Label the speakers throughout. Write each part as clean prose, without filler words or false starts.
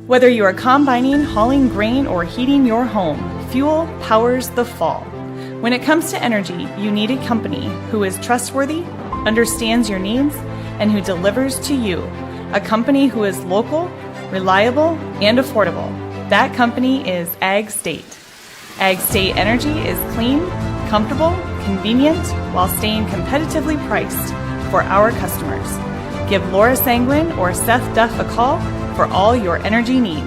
Speaker 1: Whether you are combining, hauling grain, or heating your home, fuel powers the fall. When it comes to energy, you need a company who is trustworthy, understands your needs, and who delivers to you. A company who is local, reliable, and affordable. That company is Ag State. Ag State Energy is clean, comfortable, convenient, while staying competitively priced for our customers. Give Laura Sanguin or Seth Duff a call for all your energy needs.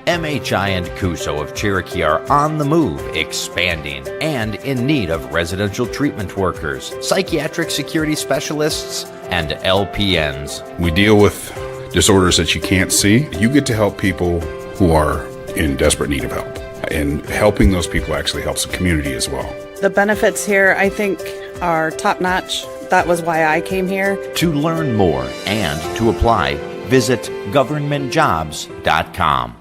Speaker 2: MHI and Cuso of Cherokee are on the move, expanding, and in need of residential treatment workers, psychiatric security specialists, and LPNs.
Speaker 3: We deal with disorders that you can't see. You get to help people who are in desperate need of help. And helping those people actually helps the community as well.
Speaker 4: The benefits here, I think, are top-notch. That was why I came here.
Speaker 2: To learn more and to apply, visit governmentjobs.com.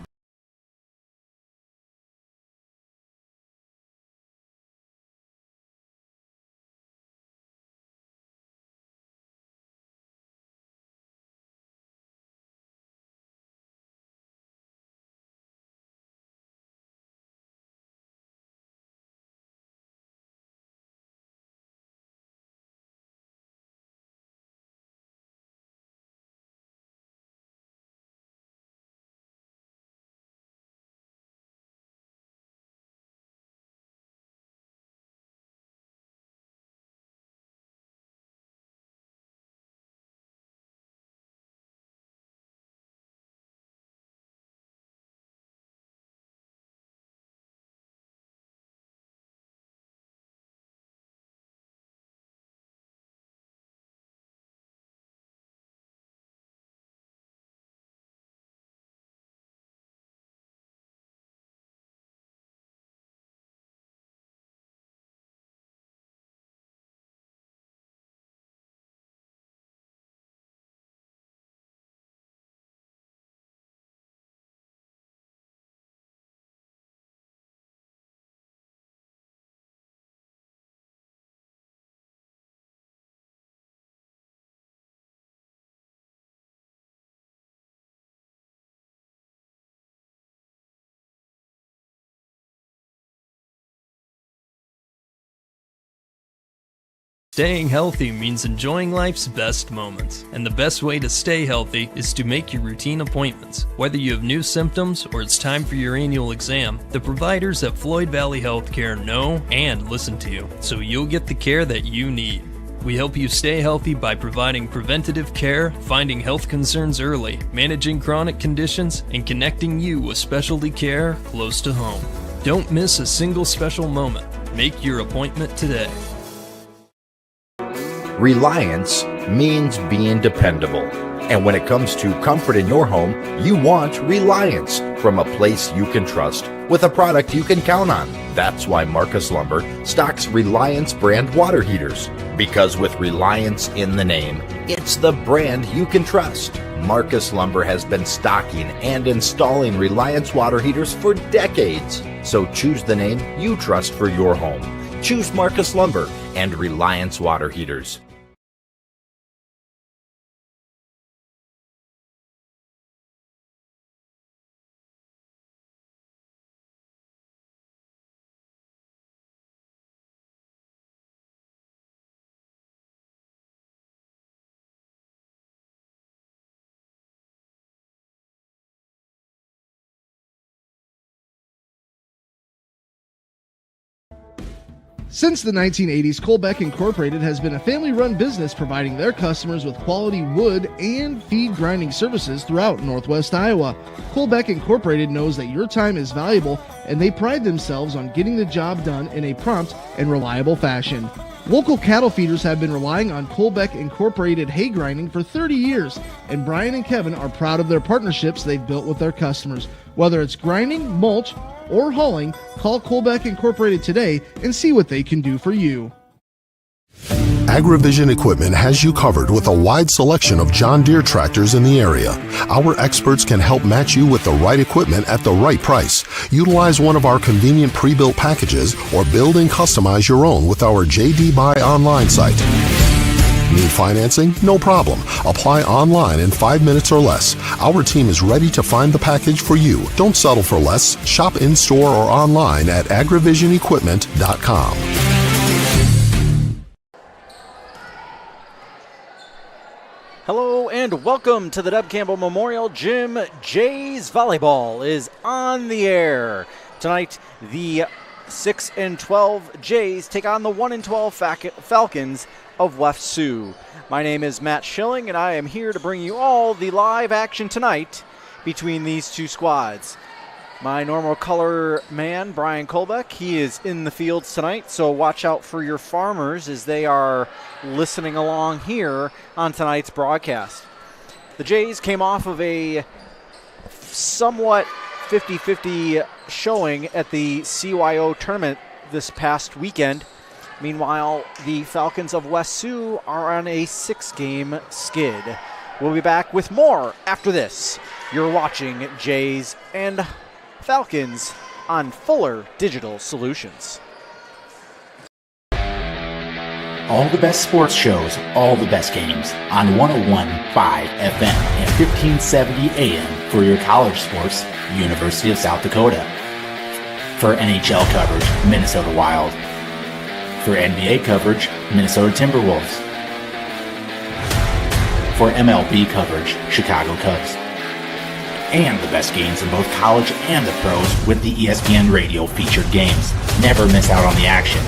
Speaker 5: Staying healthy means enjoying life's best moments, and the best way to stay healthy is to make your routine appointments. Whether you have new symptoms or it's time for your annual exam, the providers at Floyd Valley Healthcare know and listen to you, so you'll get the care that you need. We help you stay healthy by providing preventative care, finding health concerns early, managing chronic conditions, and connecting you with specialty care close to home. Don't miss a single special moment. Make your appointment today.
Speaker 2: Reliance means being dependable. And when it comes to comfort in your home, you want Reliance from a place you can trust with a product you can count on. That's why Marcus Lumber stocks Reliance brand water heaters. Because with Reliance in the name, it's the brand you can trust. Marcus Lumber has been stocking and installing Reliance water heaters for decades. So choose the name you trust for your home. Choose Marcus Lumber and Reliance water heaters.
Speaker 6: Since the 1980s, Colbeck Incorporated has been a family-run business providing their customers with quality wood and feed grinding services throughout Northwest Iowa. Colbeck Incorporated knows that your time is valuable, and they pride themselves on getting the job done in a prompt and reliable fashion. Local cattle feeders have been relying on Colbeck Incorporated hay grinding for 30 years, and Brian and Kevin are proud of their partnerships they've built with their customers. Whether it's grinding, mulch, or hauling, call Colbeck Incorporated today and see what they can do for you.
Speaker 7: AgriVision Equipment has you covered with a wide selection of John Deere tractors in the area. Our experts can help match you with the right equipment at the right price. Utilize one of our convenient pre-built packages or build and customize your own with our JD Buy online site. Need financing? No problem. Apply online in 5 minutes or less. Our team is ready to find the package for you. Don't settle for less. Shop in-store or online at agrivisionequipment.com.
Speaker 8: Hello and welcome to the Deb Campbell Memorial Gym. Jays Volleyball is on the air. Tonight, the 6-12 Jays take on the 1-12 Falcons of West Sioux. My name is Matt Schilling, and I am here to bring you all the live action tonight between these two squads. My normal color man, Brian Kolbeck, he is in the fields tonight, so watch out for your farmers as they are listening along here on tonight's broadcast. The Jays came off of a somewhat 50-50 showing at the CYO tournament this past weekend. Meanwhile, the Falcons of West Sioux are on a 6-game skid. We'll be back with more after this. You're watching Jays and Falcons on Fuller Digital Solutions.
Speaker 9: All the best sports shows, all the best games on 101.5 FM and 1570 AM for your college sports, University of South Dakota. For NHL coverage, Minnesota Wild. For NBA coverage, Minnesota Timberwolves. For MLB coverage, Chicago Cubs. And the best games in both college and the pros with the ESPN Radio featured games. Never miss out on the action.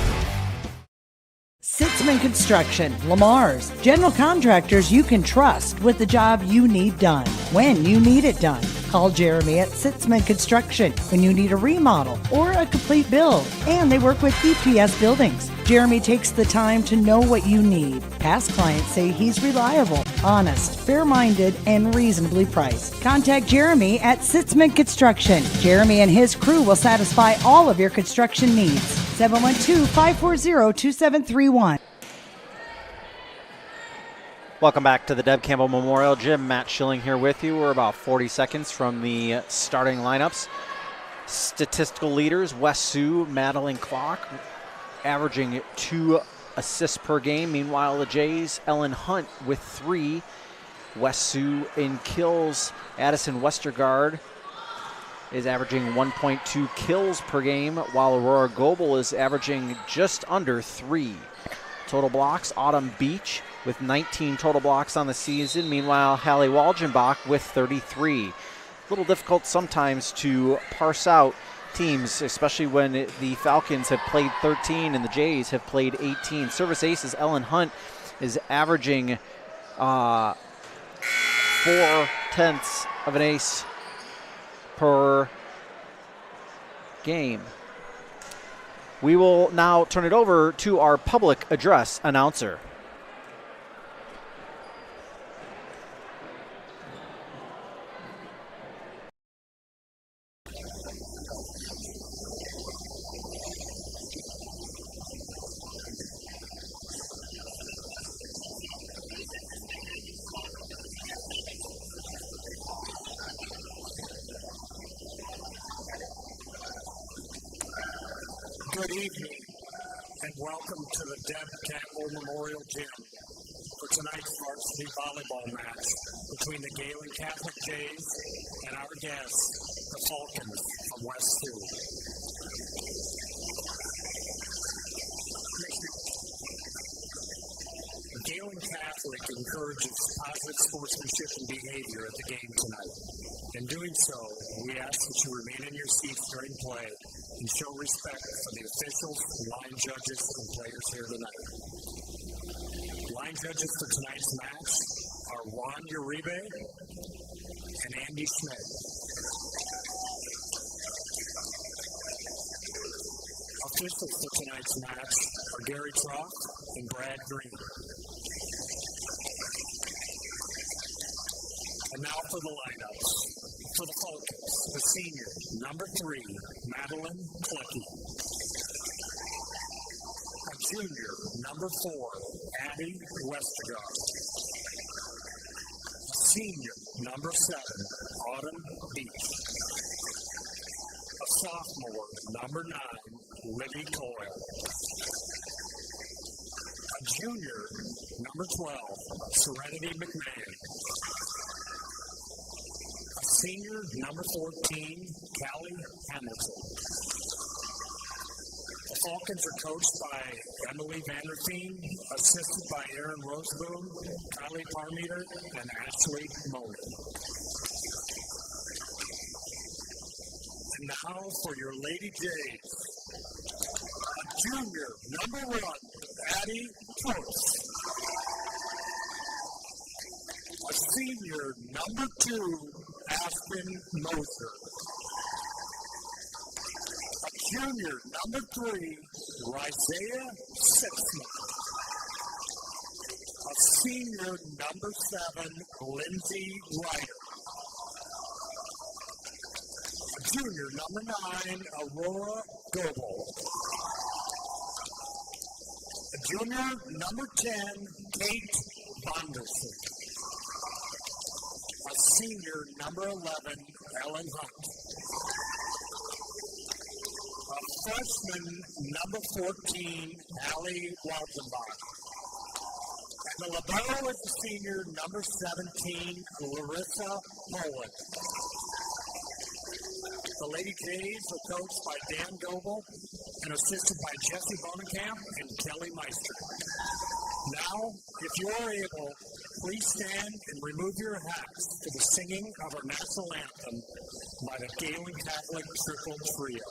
Speaker 10: Sitzman Construction, Lamar's, general contractors you can trust with the job you need done, when you need it done. Call Jeremy at Sitzman Construction when you need a remodel or a complete build. And they work with EPS buildings. Jeremy takes the time to know what you need. Past clients say he's reliable, honest, fair-minded, and reasonably priced. Contact Jeremy at Sitzman Construction. Jeremy and his crew will satisfy all of your construction needs. 712-540-2731.
Speaker 8: Welcome back to the Deb Campbell Memorial Gym. Matt Schilling here with you. We're about 40 seconds from the starting lineups. Statistical leaders, West Sioux, Madeline Clark, averaging 2 assists per game. Meanwhile, the Jays, Ellen Hunt with 3. West Sioux in kills, Addison Westergaard is averaging 1.2 kills per game, while Aurora Goebel is averaging just under 3. Total blocks, Autumn Beach with 19 total blocks on the season. Meanwhile, Hallie Walgenbach with 33. A little difficult sometimes to parse out teams, especially when the Falcons have played 13 and the Jays have played 18. Service aces, Ellen Hunt is averaging 4/10 of an ace per game. We will now turn it over to our public address announcer.
Speaker 11: Good evening, and welcome to the Deb Campbell Memorial Gym for tonight's varsity volleyball match between the Gehlen Catholic Jays and our guests, the Falcons from West Sioux. Gehlen Catholic encourages positive sportsmanship and behavior at the game tonight. In doing so, we ask that you remain in your seats during play and show respect for the officials, line judges, and players here tonight. Line judges for tonight's match are Juan Uribe and Andy Schmidt. Officials for tonight's match are Gary Troff and Brad Green. And now for the lineups. For the Falcons, the senior, number 3, Madeline Clucky. A junior, number 4, Addie Westergaard. A senior, number 7, Autumn Beach. A sophomore, number 9, Libby Coyle. A junior, number 12, Serenity McMahon. A senior, number 14, Callie Hamilton. The Falcons are coached by Emily Vanderfeen, assisted by Aaron Roseboom, Kylie Parmeter, and Ashley Monin. And now for your Lady Jays. A junior, number 1, Addie Post. A senior, number 2, Aspen Moser. A junior, number 3, Isaiah Sixman. A senior, number 7, Lindsay Ryder. A junior, number 9, Aurora Goebel. A junior, number 10, Kate Bonderson. A senior, number 11, Ellen Hunt. A freshman, number 14, Allie Walzenbach. And the libero is the senior, number 17, Larissa Poland. The Lady Jays are coached by Dan Goebel and assisted by Jesse Bonenkamp and Kelly Meister. Now, if you are able, please stand and remove your hats to the singing of our national anthem by the Gehlen Catholic Triple Trio.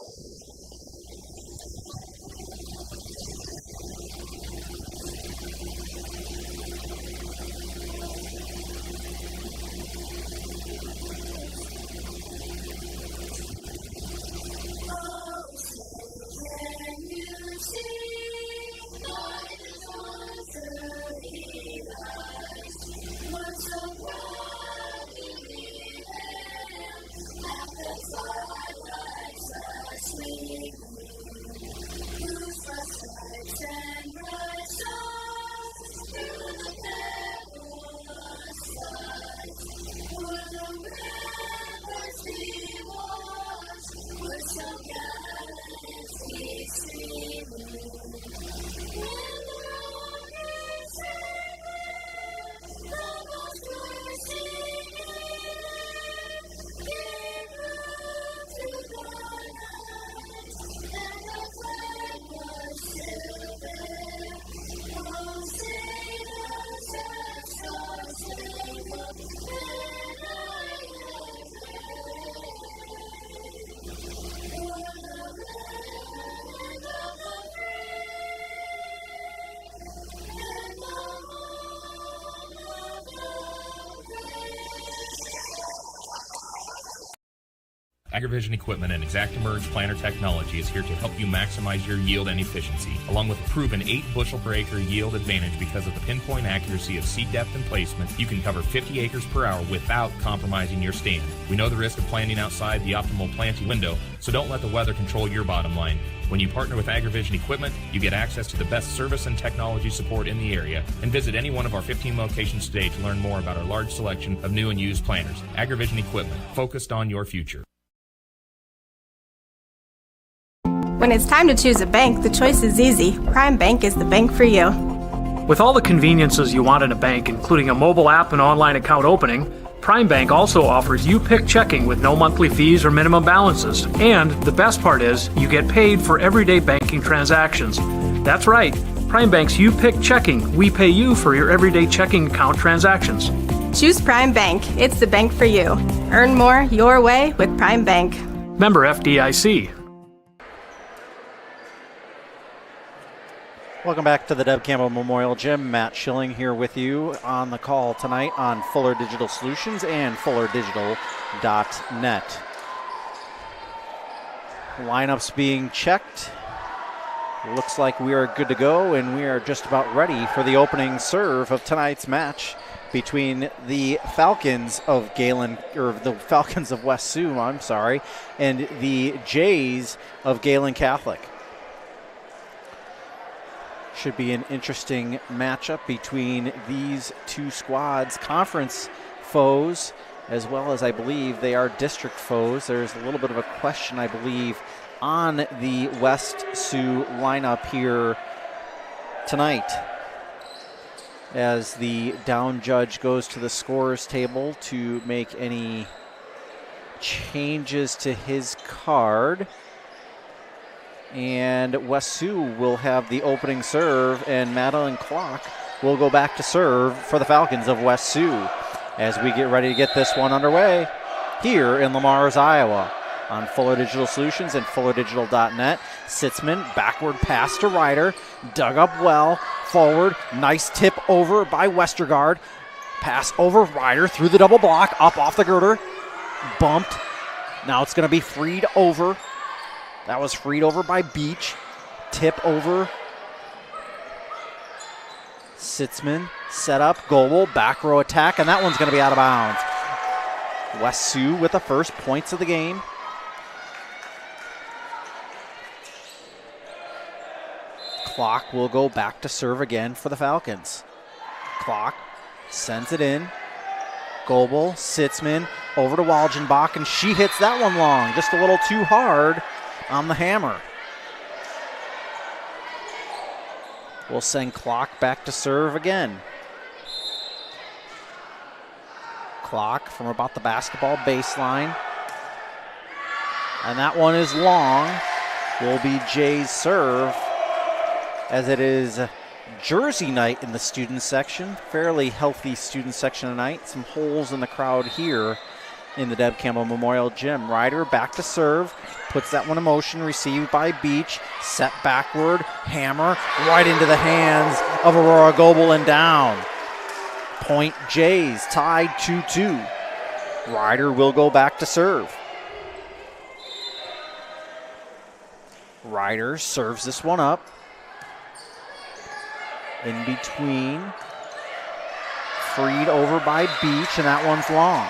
Speaker 12: AgriVision Equipment and ExactEmerge planter technology is here to help you maximize your yield and efficiency, along with a proven 8 bushel per acre yield advantage because of the pinpoint accuracy of seed depth and placement. You can cover 50 acres per hour without compromising your stand. We know the risk of planting outside the optimal planting window, so don't let the weather control your bottom line. When you partner with AgriVision Equipment, you get access to the best service and technology support in the area. And visit any one of our 15 locations today to learn more about our large selection of new and used planters. AgriVision Equipment, focused on your future.
Speaker 13: When it's time to choose a bank, the choice is easy. Prime Bank is the bank for you.
Speaker 14: With all the conveniences you want in a bank, including a mobile app and online account opening, Prime Bank also offers You Pick checking with no monthly fees or minimum balances. And the best part is, you get paid for everyday banking transactions. That's right, Prime Bank's You Pick checking. We pay you for your everyday checking account transactions.
Speaker 13: Choose Prime Bank. It's the bank for you. Earn more your way with Prime Bank.
Speaker 14: Member FDIC.
Speaker 8: Welcome back to the Deb Campbell Memorial Gym. Matt Schilling here with you on the call tonight on Fuller Digital Solutions and FullerDigital.net. Lineups being checked. Looks like we are good to go, and we are just about ready for the opening serve of tonight's match between the Falcons of Gehlen, or the Falcons of West Sioux, and the Jays of Gehlen Catholic. Should be an interesting matchup between these two squads, conference foes, as well as I believe they are district foes. There's a little bit of a question, I believe, on the West Sioux lineup here tonight. as the down judge goes to the scorer's table to make any changes to his card. And West Sioux will have the opening serve, and Madeline Clock will go back to serve for the Falcons of West Sioux as we get ready to get this one underway here in Lamar's, Iowa. On Fuller Digital Solutions and FullerDigital.net. Sitzman, backward pass to Ryder, dug up well, forward, nice tip over by Westergaard. Pass over Ryder through the double block, up off the girder, bumped. Now it's going to be freed over. That was freed over by Beach. Tip over. Sitzman, set up, Goebel, back row attack, and that one's going to be out of bounds. West Sioux with the first points of the game. Clock will go back to serve again for the Falcons. Clock sends it in. Goebel, Sitzman, over to Walgenbach, and she hits that one long, just a little too hard on the hammer. We'll send Clock back to serve again. Clock from about the basketball baseline. And that one is long. Will be Jay's serve, as it is jersey night in the student section. Fairly healthy student section tonight. Some holes in the crowd here in the Deb Campbell Memorial Gym. Ryder back to serve. Puts that one in motion. Received by Beach. Set backward. Hammer right into the hands of Aurora Goebel and down. Point Jays, tied 2-2. Ryder will go back to serve. Ryder serves this one up. In between. Freed over by Beach, and that one's long.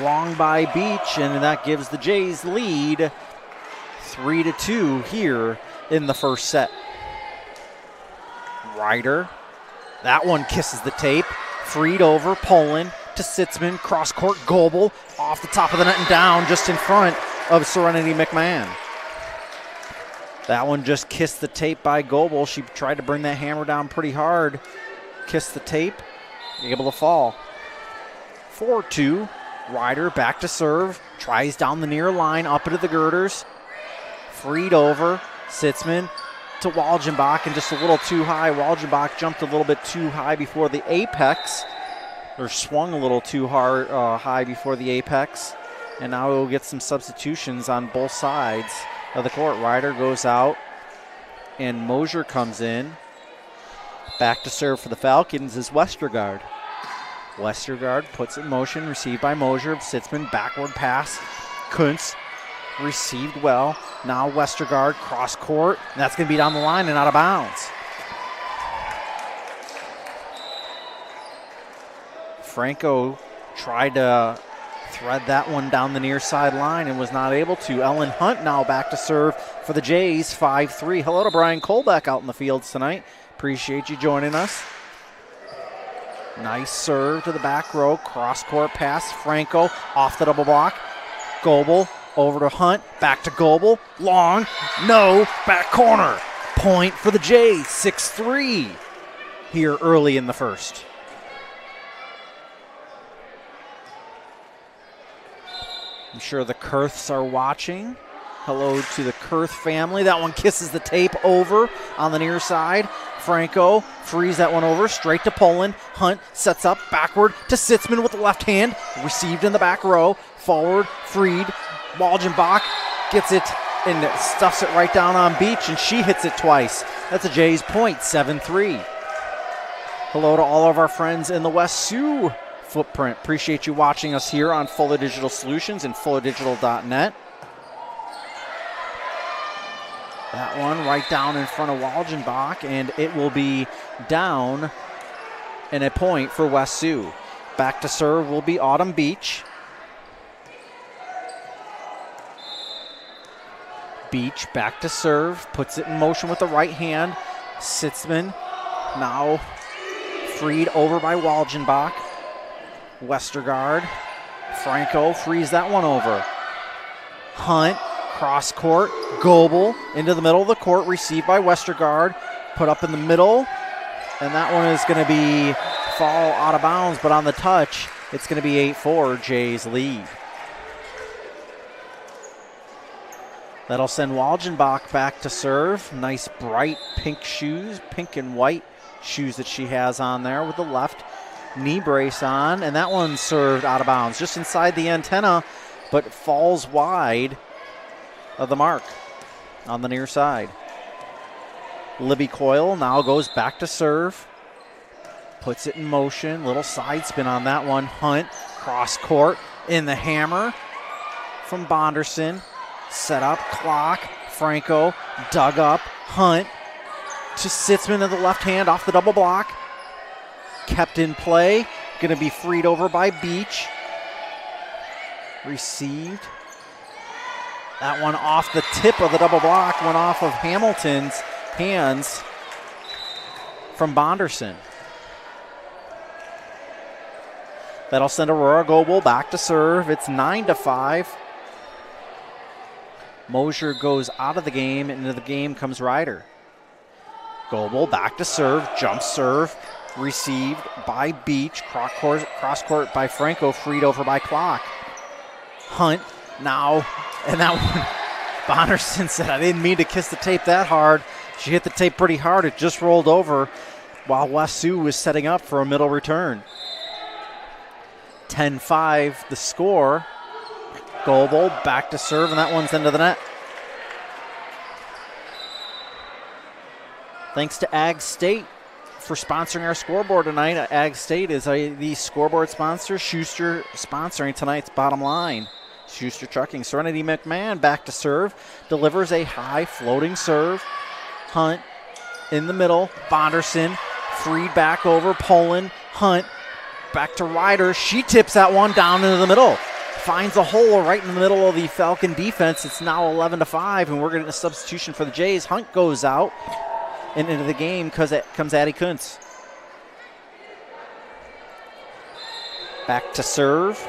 Speaker 8: Long by Beach, and that gives the Jays lead 3-2 here in the first set. Ryder. That one kisses the tape. Freed over, Poland to Sitzman. Cross-court, Goebel off the top of the net and down just in front of Serenity McMahon. That one just kissed the tape by Goebel. She tried to bring that hammer down pretty hard. Kissed the tape, able to fall. 4-2. Ryder back to serve. Tries down the near line, up into the girders. Freed over. Sitzman to Walgenbach, and just a little too high. Walgenbach jumped a little bit too high before the apex, or swung a little too hard, high before the apex. And now we'll get some substitutions on both sides of the court. Ryder goes out, and Mosier comes in. Back to serve for the Falcons is Westergaard. Westergaard puts it in motion, received by Mosier. Sitzman, backward pass. Kuntz received well. Now Westergaard, cross court. And that's going to be down the line and out of bounds. Franco tried to thread that one down the near sideline and was not able to. Ellen Hunt now back to serve for the Jays, 5-3. Hello to Brian Kolbeck out in the fields tonight. Appreciate you joining us. Nice serve to the back row. Cross-court pass. Franco off the double block. Goebel over to Hunt. Back to Goebel. Long. No. Back corner. Point for the Jays. 6-3 here early in the first. I'm sure the Kurths are watching. Hello to the Kurth family. That one kisses the tape over on the near side. Franco frees that one over straight to Poland. Hunt sets up backward to Sitzman with the left hand. Received in the back row. Forward, freed. Walgenbach gets it and stuffs it right down on Beach, and she hits it twice. That's a Jays point, 7-3. Hello to all of our friends in the West Sioux footprint. Appreciate you watching us here on Fuller Digital Solutions and FullerDigital.net. That one right down in front of Walgenbach, and it will be down and a point for West Sioux. Back to serve will be Autumn Beach. Beach back to serve, puts it in motion with the right hand. Sitzman now freed over by Walgenbach. Westergaard. Franco frees that one over. Hunt. Cross court, Goebel into the middle of the court, received by Westergaard, put up in the middle, And that one is going to be fall out of bounds, but on the touch, it's going to be 8-4, Jays lead. That'll send Walgenbach back to serve. Nice bright pink shoes, pink and white shoes that she has on there with the left knee brace on. And that one served out of bounds, just inside the antenna, but falls wide of the mark on the near side. Libby Coyle now goes back to serve. Puts it in motion. Little side spin on that one. Hunt, cross court, in the hammer from Bonderson. Set up, clock. Franco dug up. Hunt to Sitzman to the left hand off the double block. Kept in play. Going to be freed over by Beach. Received. That one off the tip of the double block. Went off of Hamilton's hands from Bonderson. That'll send Aurora Goebel back to serve. It's 9-5. Mosier goes out of the game, and into the game comes Ryder. Goebel back to serve, jump serve, received by Beach, cross court by Franco, freed over by Clock. Hunt now, and that one, Bonderson said, I didn't mean to kiss the tape that hard. She hit the tape pretty hard, it just rolled over while West Sioux was setting up for a middle return. 10-5 the score. Goebel back to serve, and that one's into the net. Thanks to Ag State for sponsoring our scoreboard tonight. Ag State is the scoreboard sponsor. Schuster sponsoring tonight's bottom line. Schuster Trucking. Serenity McMahon back to serve. Delivers a high floating serve. Hunt in the middle. Bonderson freed back over. Poland. Hunt back to Ryder. She tips that one down into the middle. Finds a hole right in the middle of the Falcon defense. It's now 11-5, and we're getting a substitution for the Jays. Hunt goes out, and into the game comes Addie Kuntz. Back to serve.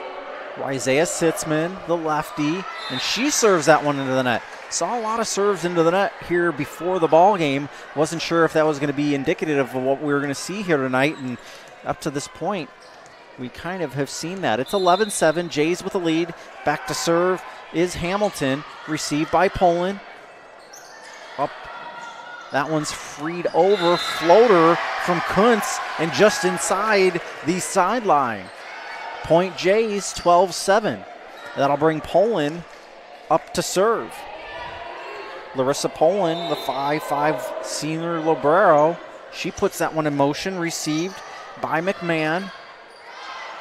Speaker 8: Isaiah Sitzman, the lefty, and she serves that one into the net. Saw a lot of serves into the net here before the ball game. Wasn't sure if that was going to be indicative of what we were going to see here tonight, and up to this point, we kind of have seen that. It's 11-7, Jays with the lead. Back to serve is Hamilton, received by Poland. Up, that one's freed over, floater from Kuntz, and just inside the sideline. Point Jays, 12-7. That'll bring Poland up to serve. Larissa Poland, the 5'5" senior libero, she puts that one in motion, received by McMahon.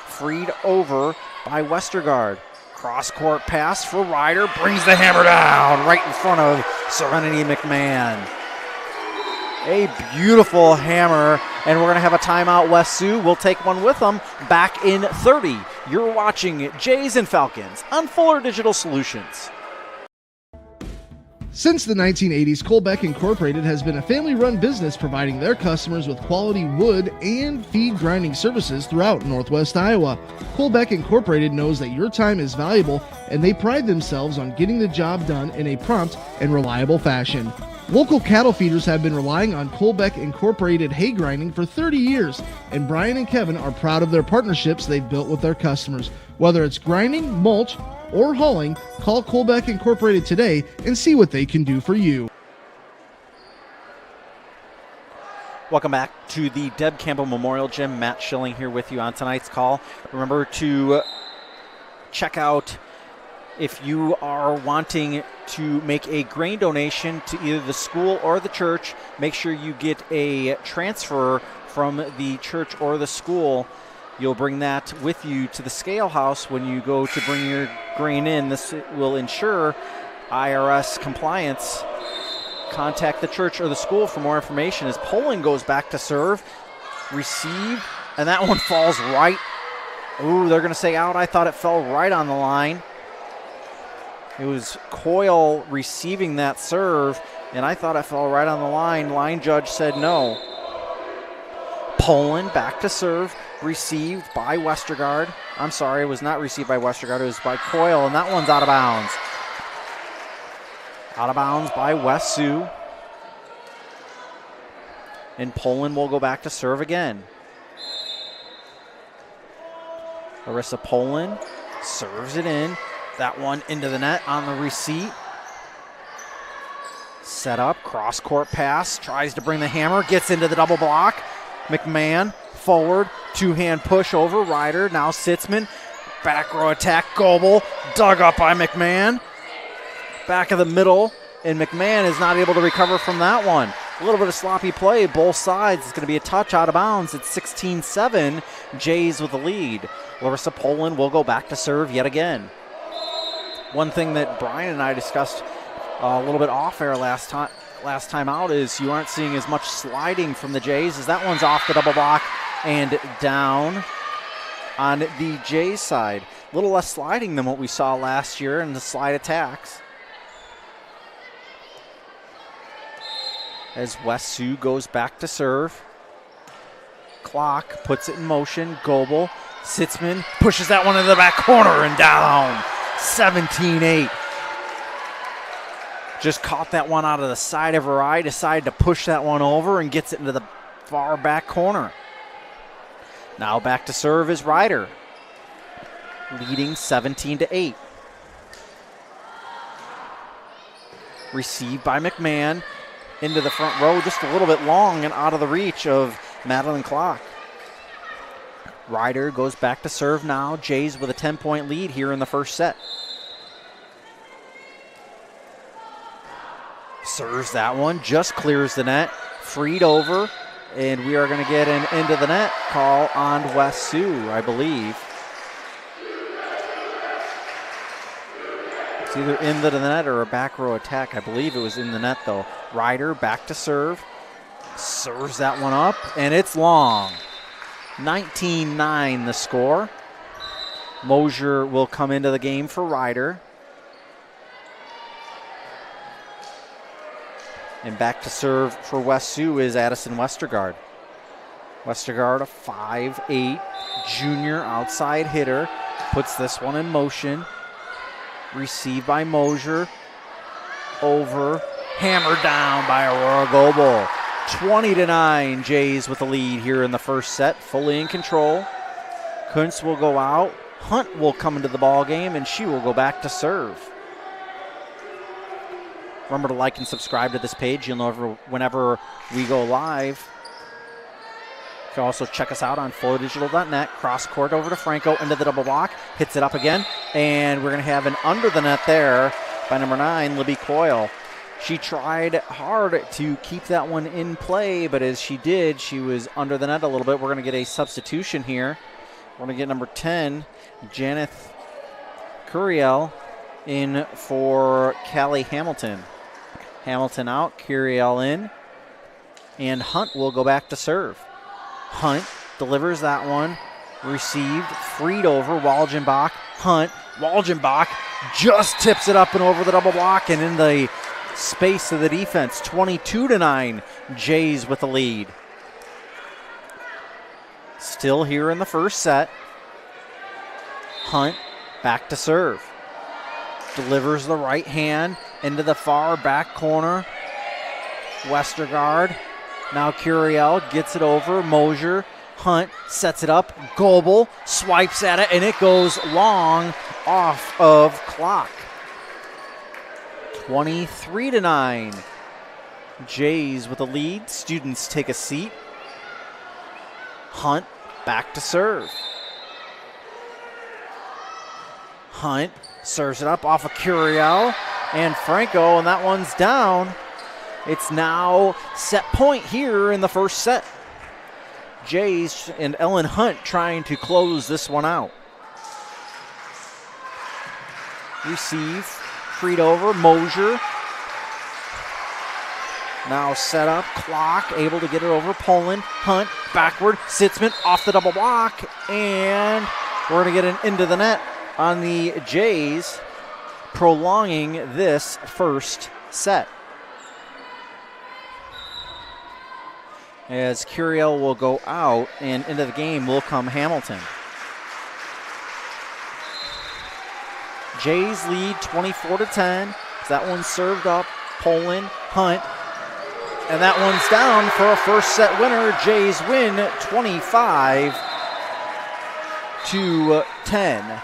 Speaker 8: Freed over by Westergaard. Cross-court pass for Ryder. Brings the hammer down right in front of Serenity McMahon. A beautiful hammer, and we're going to have a timeout. West Sioux will take one with them. Back in 30. You're watching Jays and Falcons on Fuller Digital Solutions.
Speaker 6: Since the 1980s, Colbeck Incorporated has been a family-run business providing their customers with quality wood and feed grinding services throughout Northwest Iowa. Colbeck Incorporated knows that your time is valuable, and they pride themselves on getting the job done in a prompt and reliable fashion. Local cattle feeders have been relying on Colbeck Incorporated hay grinding for 30 years, and Brian and Kevin are proud of their partnerships they've built with their customers. Whether it's grinding, mulch, or hauling, call Colbeck Incorporated today and see what they can do for you.
Speaker 8: Welcome back to the Deb Campbell Memorial Gym. Matt Schilling here with you on tonight's call. Remember to check out if you are wanting to make a grain donation to either the school or the church. Make sure you get a transfer from the church or the school. You'll bring that with you to the scale house when you go to bring your grain in. This will ensure IRS compliance. Contact the church or the school for more information. As Poland goes back to serve, receive, and that one falls right. Ooh, they're going to say out. I thought it fell right on the line. It was Coyle receiving that serve, and I thought it fell right on the line. Line judge said no. Poland back to serve, received by Westergaard. I'm sorry, it was not received by Westergaard, it was by Coyle, and that one's out of bounds. Out of bounds by West Sioux. And Poland will go back to serve again. Larissa Poland serves it in. That one into the net on the receipt. Set up, cross-court pass, tries to bring the hammer, gets into the double block. McMahon forward, two-hand push over. Ryder, now Sitzman. Back row attack, Goebel, dug up by McMahon. Back of the middle, and McMahon is not able to recover from that one. A little bit of sloppy play, both sides. It's going to be a touch out of bounds. It's 16-7, Jays with the lead. Larissa Poland will go back to serve yet again. One thing that Brian and I discussed a little bit off air last time out is you aren't seeing as much sliding from the Jays, as that one's off the double block and down on the Jays side. A little less sliding than what we saw last year in the slide attacks. As West Sioux goes back to serve. Clock puts it in motion. Goebel, Sitzman pushes that one into the back corner and down. 17-8. Just caught that one out of the side of her eye, decided to push that one over and gets it into the far back corner. Now back to serve is Ryder, leading 17-8. Received by McMahon into the front row, just a little bit long and out of the reach of Madeline Clock. Ryder goes back to serve now. Jays with a 10-point lead here in the first set. Serves that one, just clears the net, freed over, and we are going to get an into the net call on West Sioux, I believe. It's either into the net or a back row attack. I believe it was in the net, though. Ryder back to serve, serves that one up, and it's long. 19-9 the score. Mosier will come into the game for Ryder. And back to serve for West Sioux is Addison Westergaard. Westergaard, a 5'8" junior outside hitter, puts this one in motion. Received by Mosier. Over. Hammered down by Aurora Goebel. 20-9, Jays with the lead here in the first set, fully in control. Kuntz will go out. Hunt will come into the ball game, and she will go back to serve. Remember to like and subscribe to this page. You'll know whenever we go live. You can also check us out on flowdigital.net. Cross court over to Franco into the double block. Hits it up again. And we're going to have an under the net there by number 9, Libby Coyle. She tried hard to keep that one in play, but as she did, she was under the net a little bit. We're going to get a substitution here. We're going to get number 10, Janeth Curiel, in for Callie Hamilton. Hamilton out, Curiel in, and Hunt will go back to serve. Hunt delivers that one, received, freed over, Walgenbach, Hunt, Walgenbach just tips it up and over the double block and in the space of the defense. 22-9, Jays with the lead. Still here in the first set. Hunt back to serve. Delivers the right hand into the far back corner. Westergaard. Now Curiel gets it over. Mosier. Hunt sets it up. Goebel swipes at it, and it goes long off of Clock. 23-9. Jays with the lead. Students take a seat. Hunt back to serve. Hunt serves it up off of Curiel and Franco, and that one's down. It's now set point here in the first set. Jays and Ellen Hunt trying to close this one out. Receive, freed over, Mosier. Now set up, Clock, able to get it over Poland. Hunt, backward, Sitzman off the double block, and we're going to get an into the net on the Jays, prolonging this first set. As Curiel will go out, and into the game will come Hamilton. Jays lead 24-10. That one served up. Poland, Hunt, And that one's down for a first set winner. Jays win 25-10.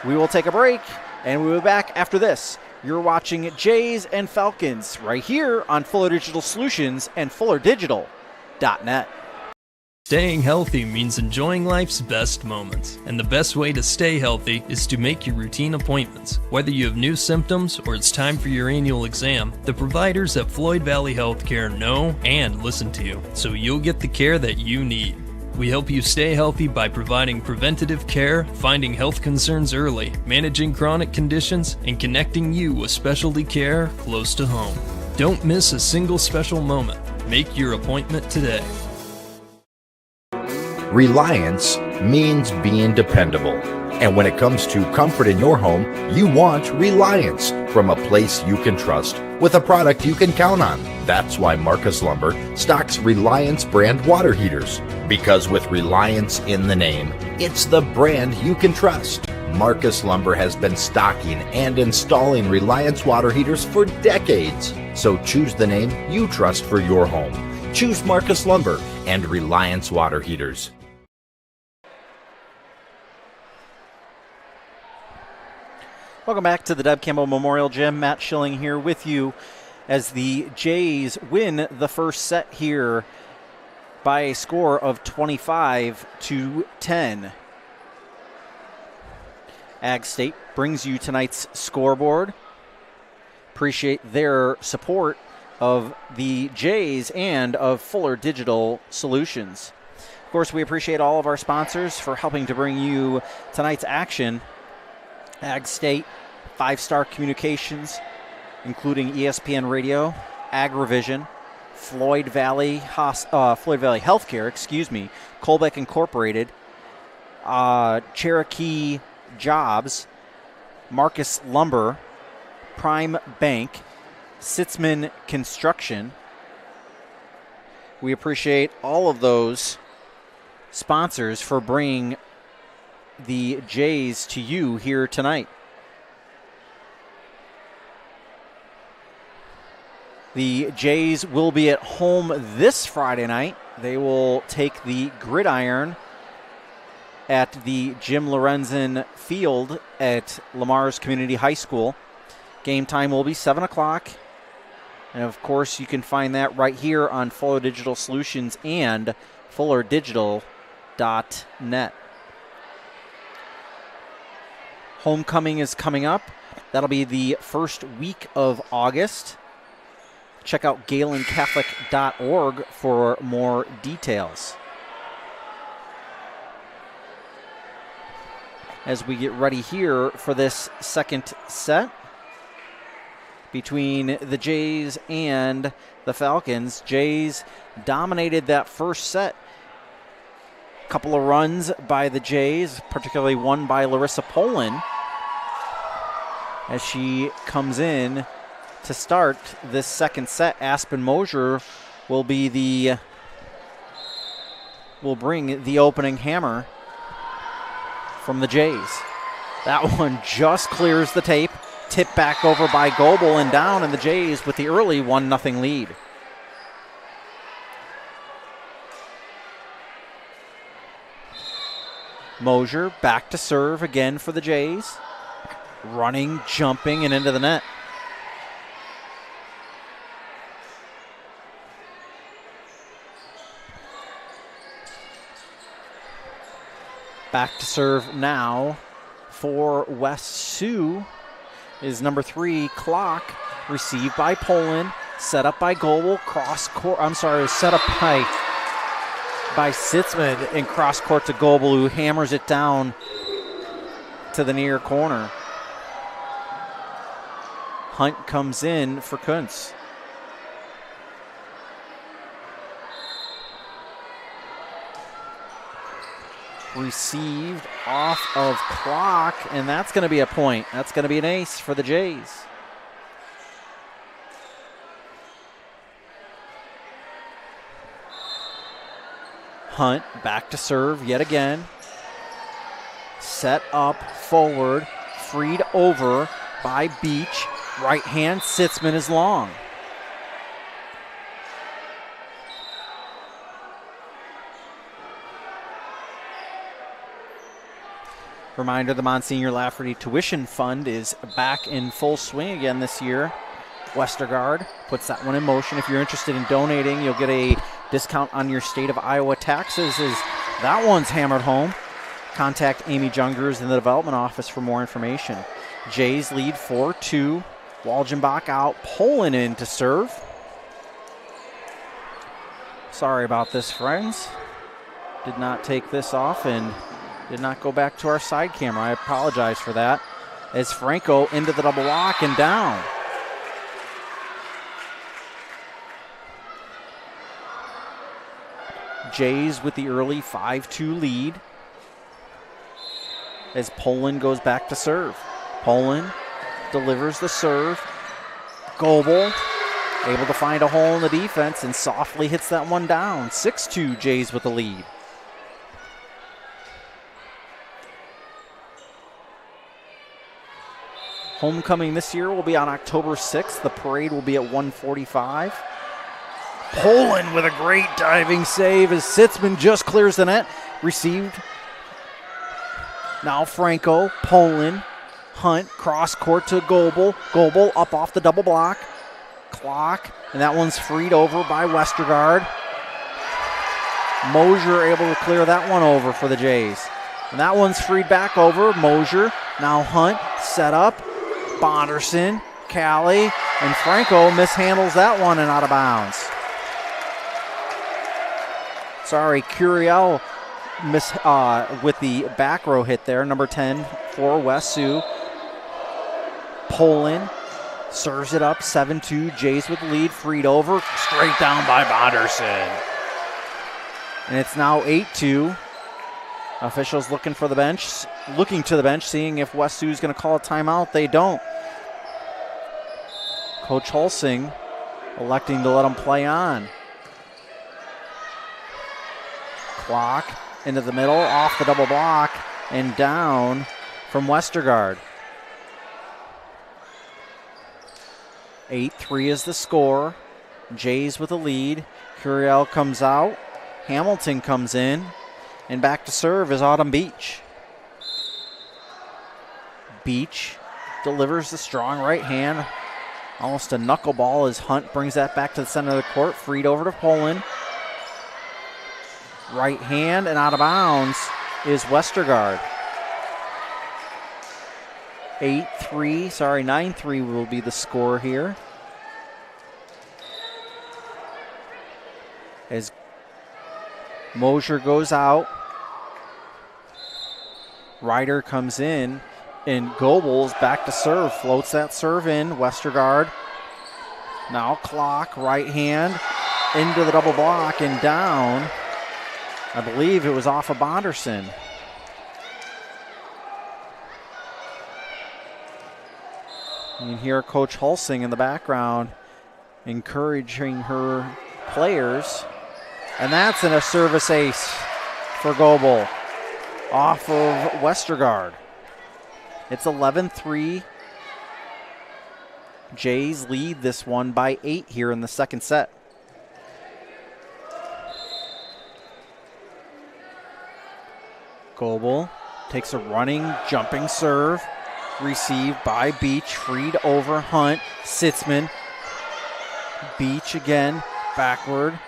Speaker 8: We will take a break, and we'll be back after this. You're watching Jays and Falcons right here on Fuller Digital Solutions and FullerDigital.net.
Speaker 5: Staying healthy means enjoying life's best moments, and the best way to stay healthy is to make your routine appointments. Whether you have new symptoms or it's time for your annual exam, the providers at Floyd Valley Healthcare know and listen to you, so you'll get the care that you need. We help you stay healthy by providing preventative care, finding health concerns early, managing chronic conditions, and connecting you with specialty care close to home. Don't miss a single special moment. Make your appointment today.
Speaker 2: Reliance means being dependable. And when it comes to comfort in your home, you want Reliance from a place you can trust with a product you can count on. That's why Marcus Lumber stocks Reliance brand water heaters. Because with Reliance in the name, it's the brand you can trust. Marcus Lumber has been stocking and installing Reliance water heaters for decades. So choose the name you trust for your home. Choose Marcus Lumber and Reliance water heaters.
Speaker 8: Welcome back to the Deb Campbell Memorial Gym. Matt Schilling here with you as the Jays win the first set here by a score of 25-10. Ag State brings you tonight's scoreboard. Appreciate their support of the Jays and of Fuller Digital Solutions. Of course, we appreciate all of our sponsors for helping to bring you tonight's action. Ag State, 5-Star Communications, including ESPN Radio, AgriVision, Floyd Valley Healthcare, Colbeck Incorporated, Cherokee Jobs, Marcus Lumber, Prime Bank, Sitzman Construction. We appreciate all of those sponsors for bringing the Jays to you here tonight. The Jays will be at home this Friday night. They will take the gridiron at the Jim Lorenzen Field at Lamar's Community High School. Game time will be 7 o'clock. And, of course, you can find that right here on Fuller Digital Solutions and FullerDigital.net. Homecoming is coming up. That'll be the first week of August. Check out GehlenCatholic.org for more details. As we get ready here for this second set between the Jays and the Falcons. Jays dominated that first set. Couple of runs by the Jays, particularly one by Larissa Poland, as she comes in to start this second set. Aspen Mosier will bring the opening hammer from the Jays. That one just clears the tape. Tipped back over by Goebel and down, and the Jays with the early 1-0 lead. Mosier back to serve again for the Jays. Running, jumping, and into the net. Back to serve now for West Sioux is number 3, Clock. Received by Poland. Set up by Goebel. Set up by Sitzman in cross court to Goebel, who hammers it down to the near corner. Hunt comes in for Kuntz. Received off of Clock, and that's going to be a point. That's going to be an ace for the Jays. Hunt back to serve yet again. Set up forward, freed over by Beach. Right hand, Sitzman is long. Reminder, the Monsignor Lafferty Tuition Fund is back in full swing again this year. Westergaard puts that one in motion. If you're interested in donating, you'll get a discount on your state of Iowa taxes as that one's hammered home. Contact Amy Jungers in the development office for more information. Jays lead 4-2. Walgenbach out. Poland in to serve. Sorry about this, friends. Did not take this off and did not go back to our side camera. I apologize for that. As Franco into the double block and down. Jays with the early 5-2 lead. As Poland goes back to serve. Poland delivers the serve. Goebel able to find a hole in the defense and softly hits that one down. 6-2 Jays with the lead. Homecoming this year will be on October 6th. The parade will be at 1:45. Poland with a great diving save as Sitzman just clears the net. Received. Now Franco, Poland, Hunt, cross court to Goebel. Goebel up off the double block. Clock, and that one's freed over by Westergaard. Mosier able to clear that one over for the Jays. And that one's freed back over. Mosier, now Hunt, set up. Bonderson, Callie, and Franco mishandles that one and out of bounds. Sorry, Curiel with the back row hit there. Number 10 for West Sioux. Poland serves it up, 7-2. Jays with the lead, freed over, straight down by Bonderson. And it's now 8-2. Officials looking to the bench, seeing if West Sioux is going to call a timeout. They don't. Coach Hulsing electing to let them play on. Clock into the middle, off the double block, and down from Westergaard. 8-3 is the score. Jays with the lead. Curiel comes out. Hamilton comes in. And back to serve is Autumn Beach. Beach delivers the strong right hand. Almost a knuckleball as Hunt brings that back to the center of the court. Freed over to Poland. Right hand and out of bounds is Westergaard. 9-3 will be the score here. As Mosier goes out. Ryder comes in, and Goebel's back to serve. Floats that serve in. Westergaard. Now Clock, right hand, into the double block and down. I believe it was off of Bonderson. You can hear Coach Hulsing in the background encouraging her players. And that's in a service ace for Goebel off of Westergaard. It's 11-3. Jays lead this one by 8 here in the second set. Goebel takes a running, jumping serve. Received by Beach, freed over Hunt. Sitzman. Beach again, backward.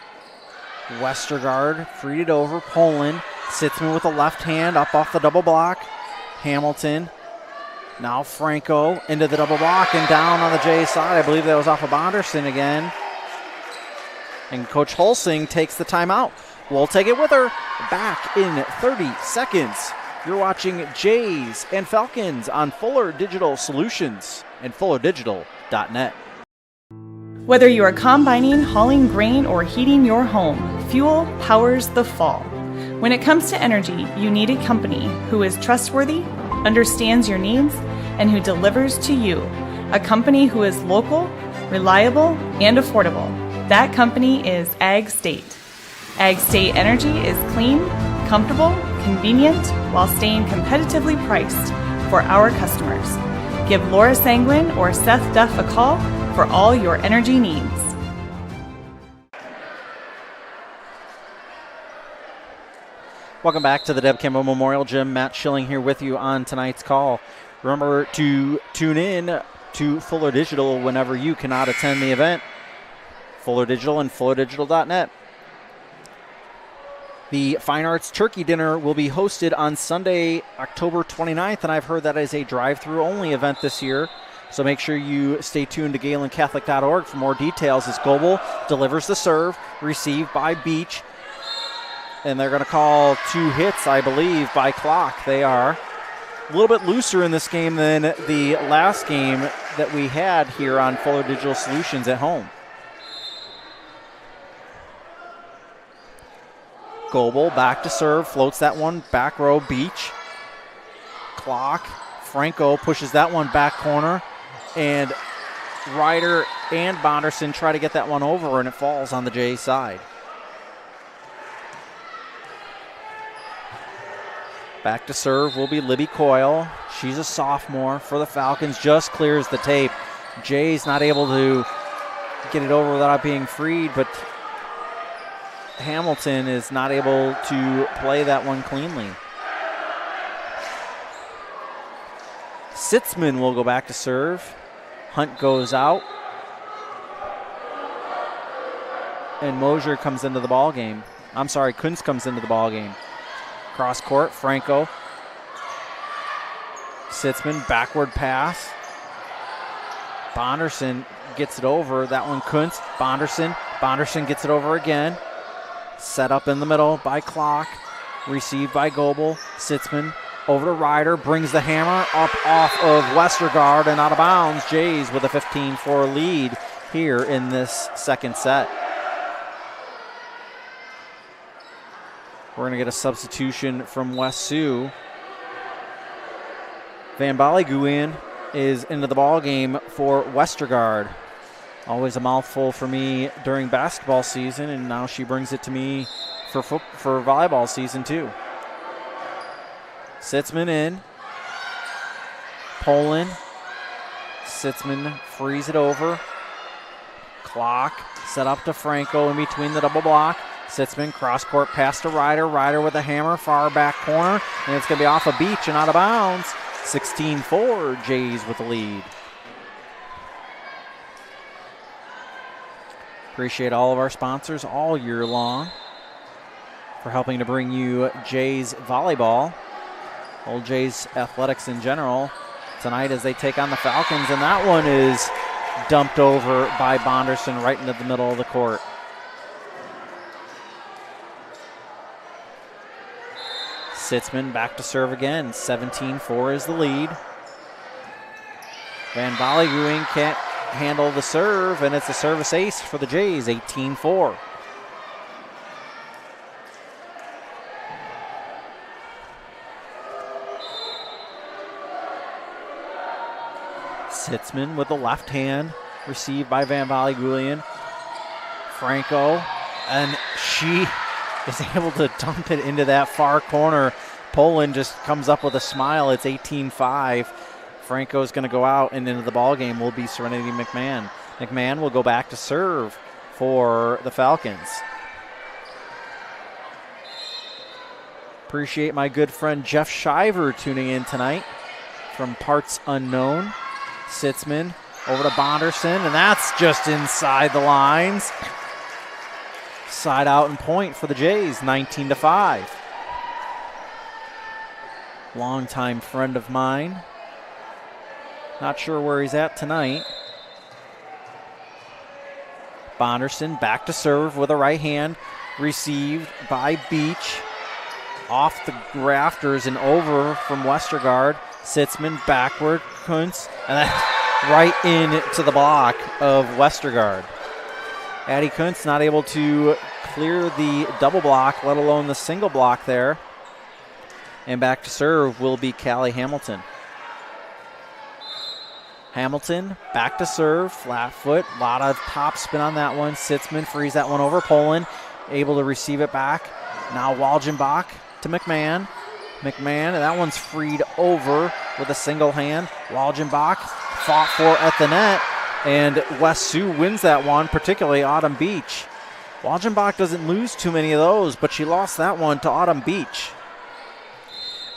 Speaker 8: Westergaard freed it over. Poland. Sitzman with the left hand up off the double block. Hamilton. Now Franco into the double block and down on the Jay side. I believe that was off of Bonderson again. And Coach Hulsing takes the timeout. We'll take it with her. Back in 30 seconds. You're watching Jays and Falcons on Fuller Digital Solutions and fullerdigital.net.
Speaker 1: Whether you are combining, hauling grain, or heating your home, fuel powers the fall. When it comes to energy, you need a company who is trustworthy, understands your needs, and who delivers to you. A company who is local, reliable, and affordable. That company is Ag State. Ag State Energy is clean, comfortable, convenient, while staying competitively priced for our customers. Give Laura Sanguin or Seth Duff a call for all your energy needs.
Speaker 8: Welcome back to the Deb Campbell Memorial Gym. Matt Schilling here with you on tonight's call. Remember to tune in to Fuller Digital whenever you cannot attend the event. Fuller Digital and fullerdigital.net. The Fine Arts Turkey Dinner will be hosted on Sunday, October 29th, and I've heard that is a drive-through only event this year. So make sure you stay tuned to GehlenCatholic.org for more details as Goebel delivers the serve, received by Beach. And they're going to call 2 hits, I believe, by clock. They are a little bit looser in this game than the last game that we had here on Fuller Digital Solutions at home. Goebel back to serve, floats that one back row, Beach. Clock. Franco pushes that one back corner. And Ryder and Bonderson try to get that one over, and it falls on the Jays side. Back to serve will be Libby Coyle. She's a sophomore for the Falcons, just clears the tape. Jay's not able to get it over without being freed, but Hamilton is not able to play that one cleanly. Sitzman will go back to serve. Hunt goes out. And Mosier comes into the ball game. I'm sorry, Kuntz comes into the ball game. Cross court, Franco. Sitzman, backward pass. Bonderson gets it over. That one, Kuntz. Bonderson gets it over again. Set up in the middle by Clock. Received by Goebel. Sitzman over to Ryder. Brings the hammer up off of Westergaard and out of bounds. Jays with a 15-4 lead here in this second set. We're going to get a substitution from West Sioux. Van Baliguin is into the ball game for Westergaard. Always a mouthful for me during basketball season, and now she brings it to me for volleyball season too. Sitzman in. Poland. Sitzman frees it over. Clock set up to Franco in between the double block. Sitzman cross-court pass to Ryder. Ryder with a hammer, far back corner, and it's going to be off a Beach and out of bounds. 16-4, Jays with the lead. Appreciate all of our sponsors all year long for helping to bring you Jays volleyball, old Jays athletics in general, tonight as they take on the Falcons, and that one is dumped over by Bonderson right into the middle of the court. Sitzman back to serve again. 17-4 is the lead. Van Baliguin can't handle the serve, and it's a service ace for the Jays, 18-4. Sitzman with the left hand, received by Van Baliguin. Franco, and she is able to dump it into that far corner. Poland just comes up with a smile. It's 18-5. Franco's going to go out, and into the ball game will be Serenity McMahon. McMahon will go back to serve for the Falcons. Appreciate my good friend Jeff Shiver tuning in tonight from Parts Unknown. Sitzman over to Bonderson, and that's just inside the lines. Side out and point for the Jays, 19-5. Longtime friend of mine. Not sure where he's at tonight. Bonderson back to serve with a right hand. Received by Beach. Off the rafters and over from Westergaard. Sitzman backward. Kuntz. And that right into the block of Westergaard. Addie Kuntz not able to clear the double block, let alone the single block there. And back to serve will be Callie Hamilton. Hamilton back to serve, flat foot, a lot of top spin on that one. Sitzman frees that one over. Poland able to receive it back. Now Walgenbach to McMahon. McMahon, and that one's freed over with a single hand. Walgenbach fought for at the net, and West Sioux wins that one, particularly Autumn Beach. Walgenbach doesn't lose too many of those, but she lost that one to Autumn Beach.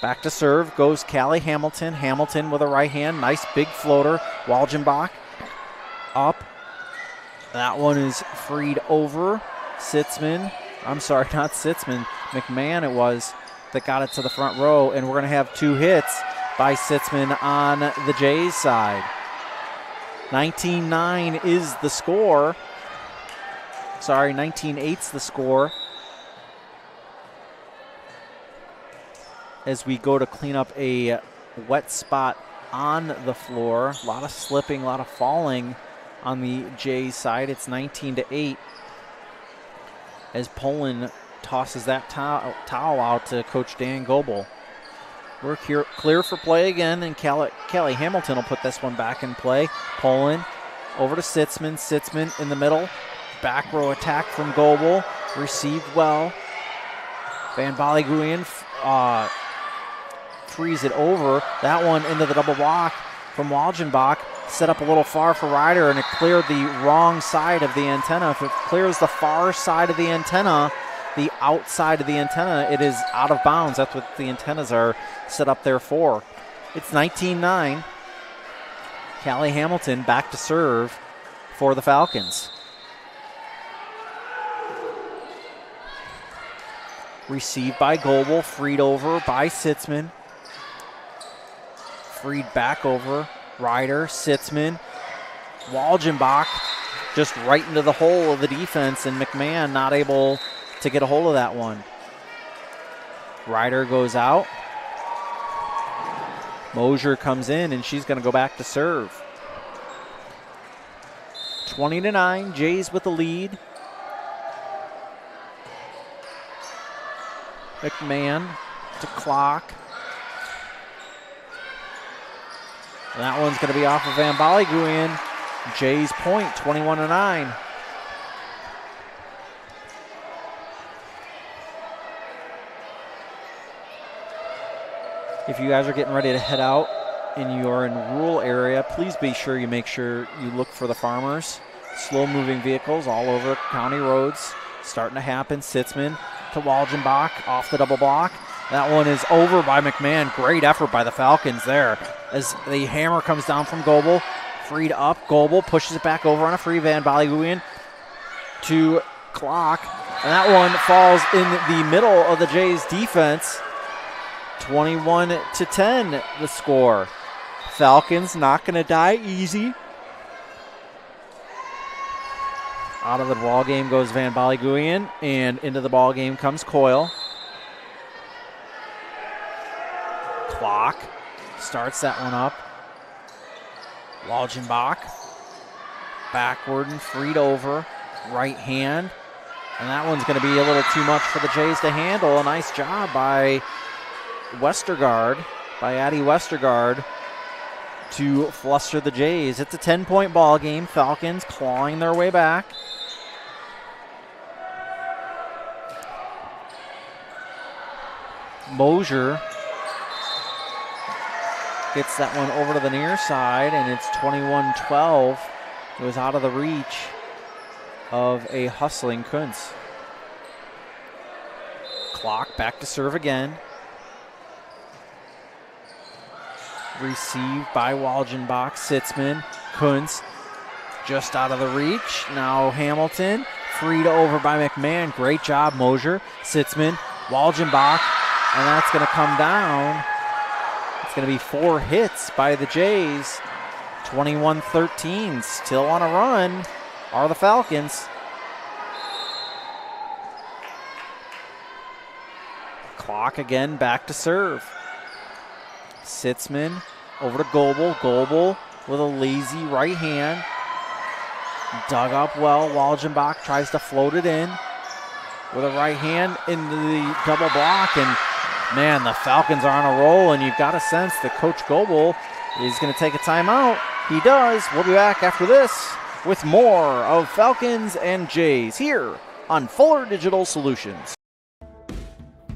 Speaker 8: Back to serve goes Callie Hamilton. Hamilton with a right hand. Nice big floater. Walgenbach up. That one is freed over. Sitzman. I'm sorry, not Sitzman. McMahon it was that got it to the front row. And we're going to have 2 hits by Sitzman on the Jays side. 19-9 is the score. Sorry, 19-8's the score. As we go to clean up a wet spot on the floor. A lot of slipping, a lot of falling on the Jays side. It's 19-8 as Poland tosses that towel out to Coach Dan Goebel. We're clear for play again, and Callie Hamilton will put this one back in play. Poland over to Sitzman. Sitzman in the middle. Back row attack from Goebel. Received well. Van Baliguian frees it over. That one into the double block from Walgenbach. Set up a little far for Ryder, and it cleared the wrong side of the antenna. If it clears the far side of the antenna, the outside of the antenna, it is out of bounds. That's what the antennas are set up there for. It's 19-9. Callie Hamilton back to serve for the Falcons. Received by Goebel, freed over by Sitzman. Freed back over. Ryder, Sitzman, Walgenbach just right into the hole of the defense, and McMahon not able to get a hold of that one. Ryder goes out. Mosier comes in, and she's going to go back to serve. 20-9, Jays with the lead. McMahon to clock. That one's going to be off of Van Baliguian. Jays point, 21-9. If you guys are getting ready to head out and you are in a rural area, please be sure you make sure you look for the farmers. Slow-moving vehicles all over county roads starting to happen. Sitzman to Walgenbach off the double block. That one is over by McMahon. Great effort by the Falcons there as the hammer comes down from Goebel. Freed up. Goebel pushes it back over on a free. Van Baliguian to clock. And that one falls in the middle of the Jays defense. 21-10 the score. Falcons not going to die easy. Out of the ball game goes Van Baliguian, and into the ball game comes Coyle. Clock starts that one up. Walgenbach backward and freed over. Right hand. And that one's going to be a little too much for the Jays to handle. A nice job by Westergaard, by Addie Westergaard, to fluster the Jays. It's a 10-point ball game. Falcons clawing their way back. Mosier gets that one over to the near side, and it's 21-12. It was out of the reach of a hustling Kuntz. Clock back to serve again. Received by Walgenbach. Sitzman. Kuntz just out of the reach. Now Hamilton freed over by McMahon. Great job, Mosier. Sitzman. Walgenbach. And that's going to come down. It's going to be 4 hits by the Jays. 21-13. Still on a run are the Falcons. Clock again back to serve. Sitzman over to Goebel. Goebel with a lazy right hand. Dug up well. Walgenbach tries to float it in with a right hand into the double block. And man, the Falcons are on a roll, and you've got a sense that Coach Goebel is going to take a timeout. He does. We'll be back after this with more of Falcons and Jays here on Fuller Digital Solutions.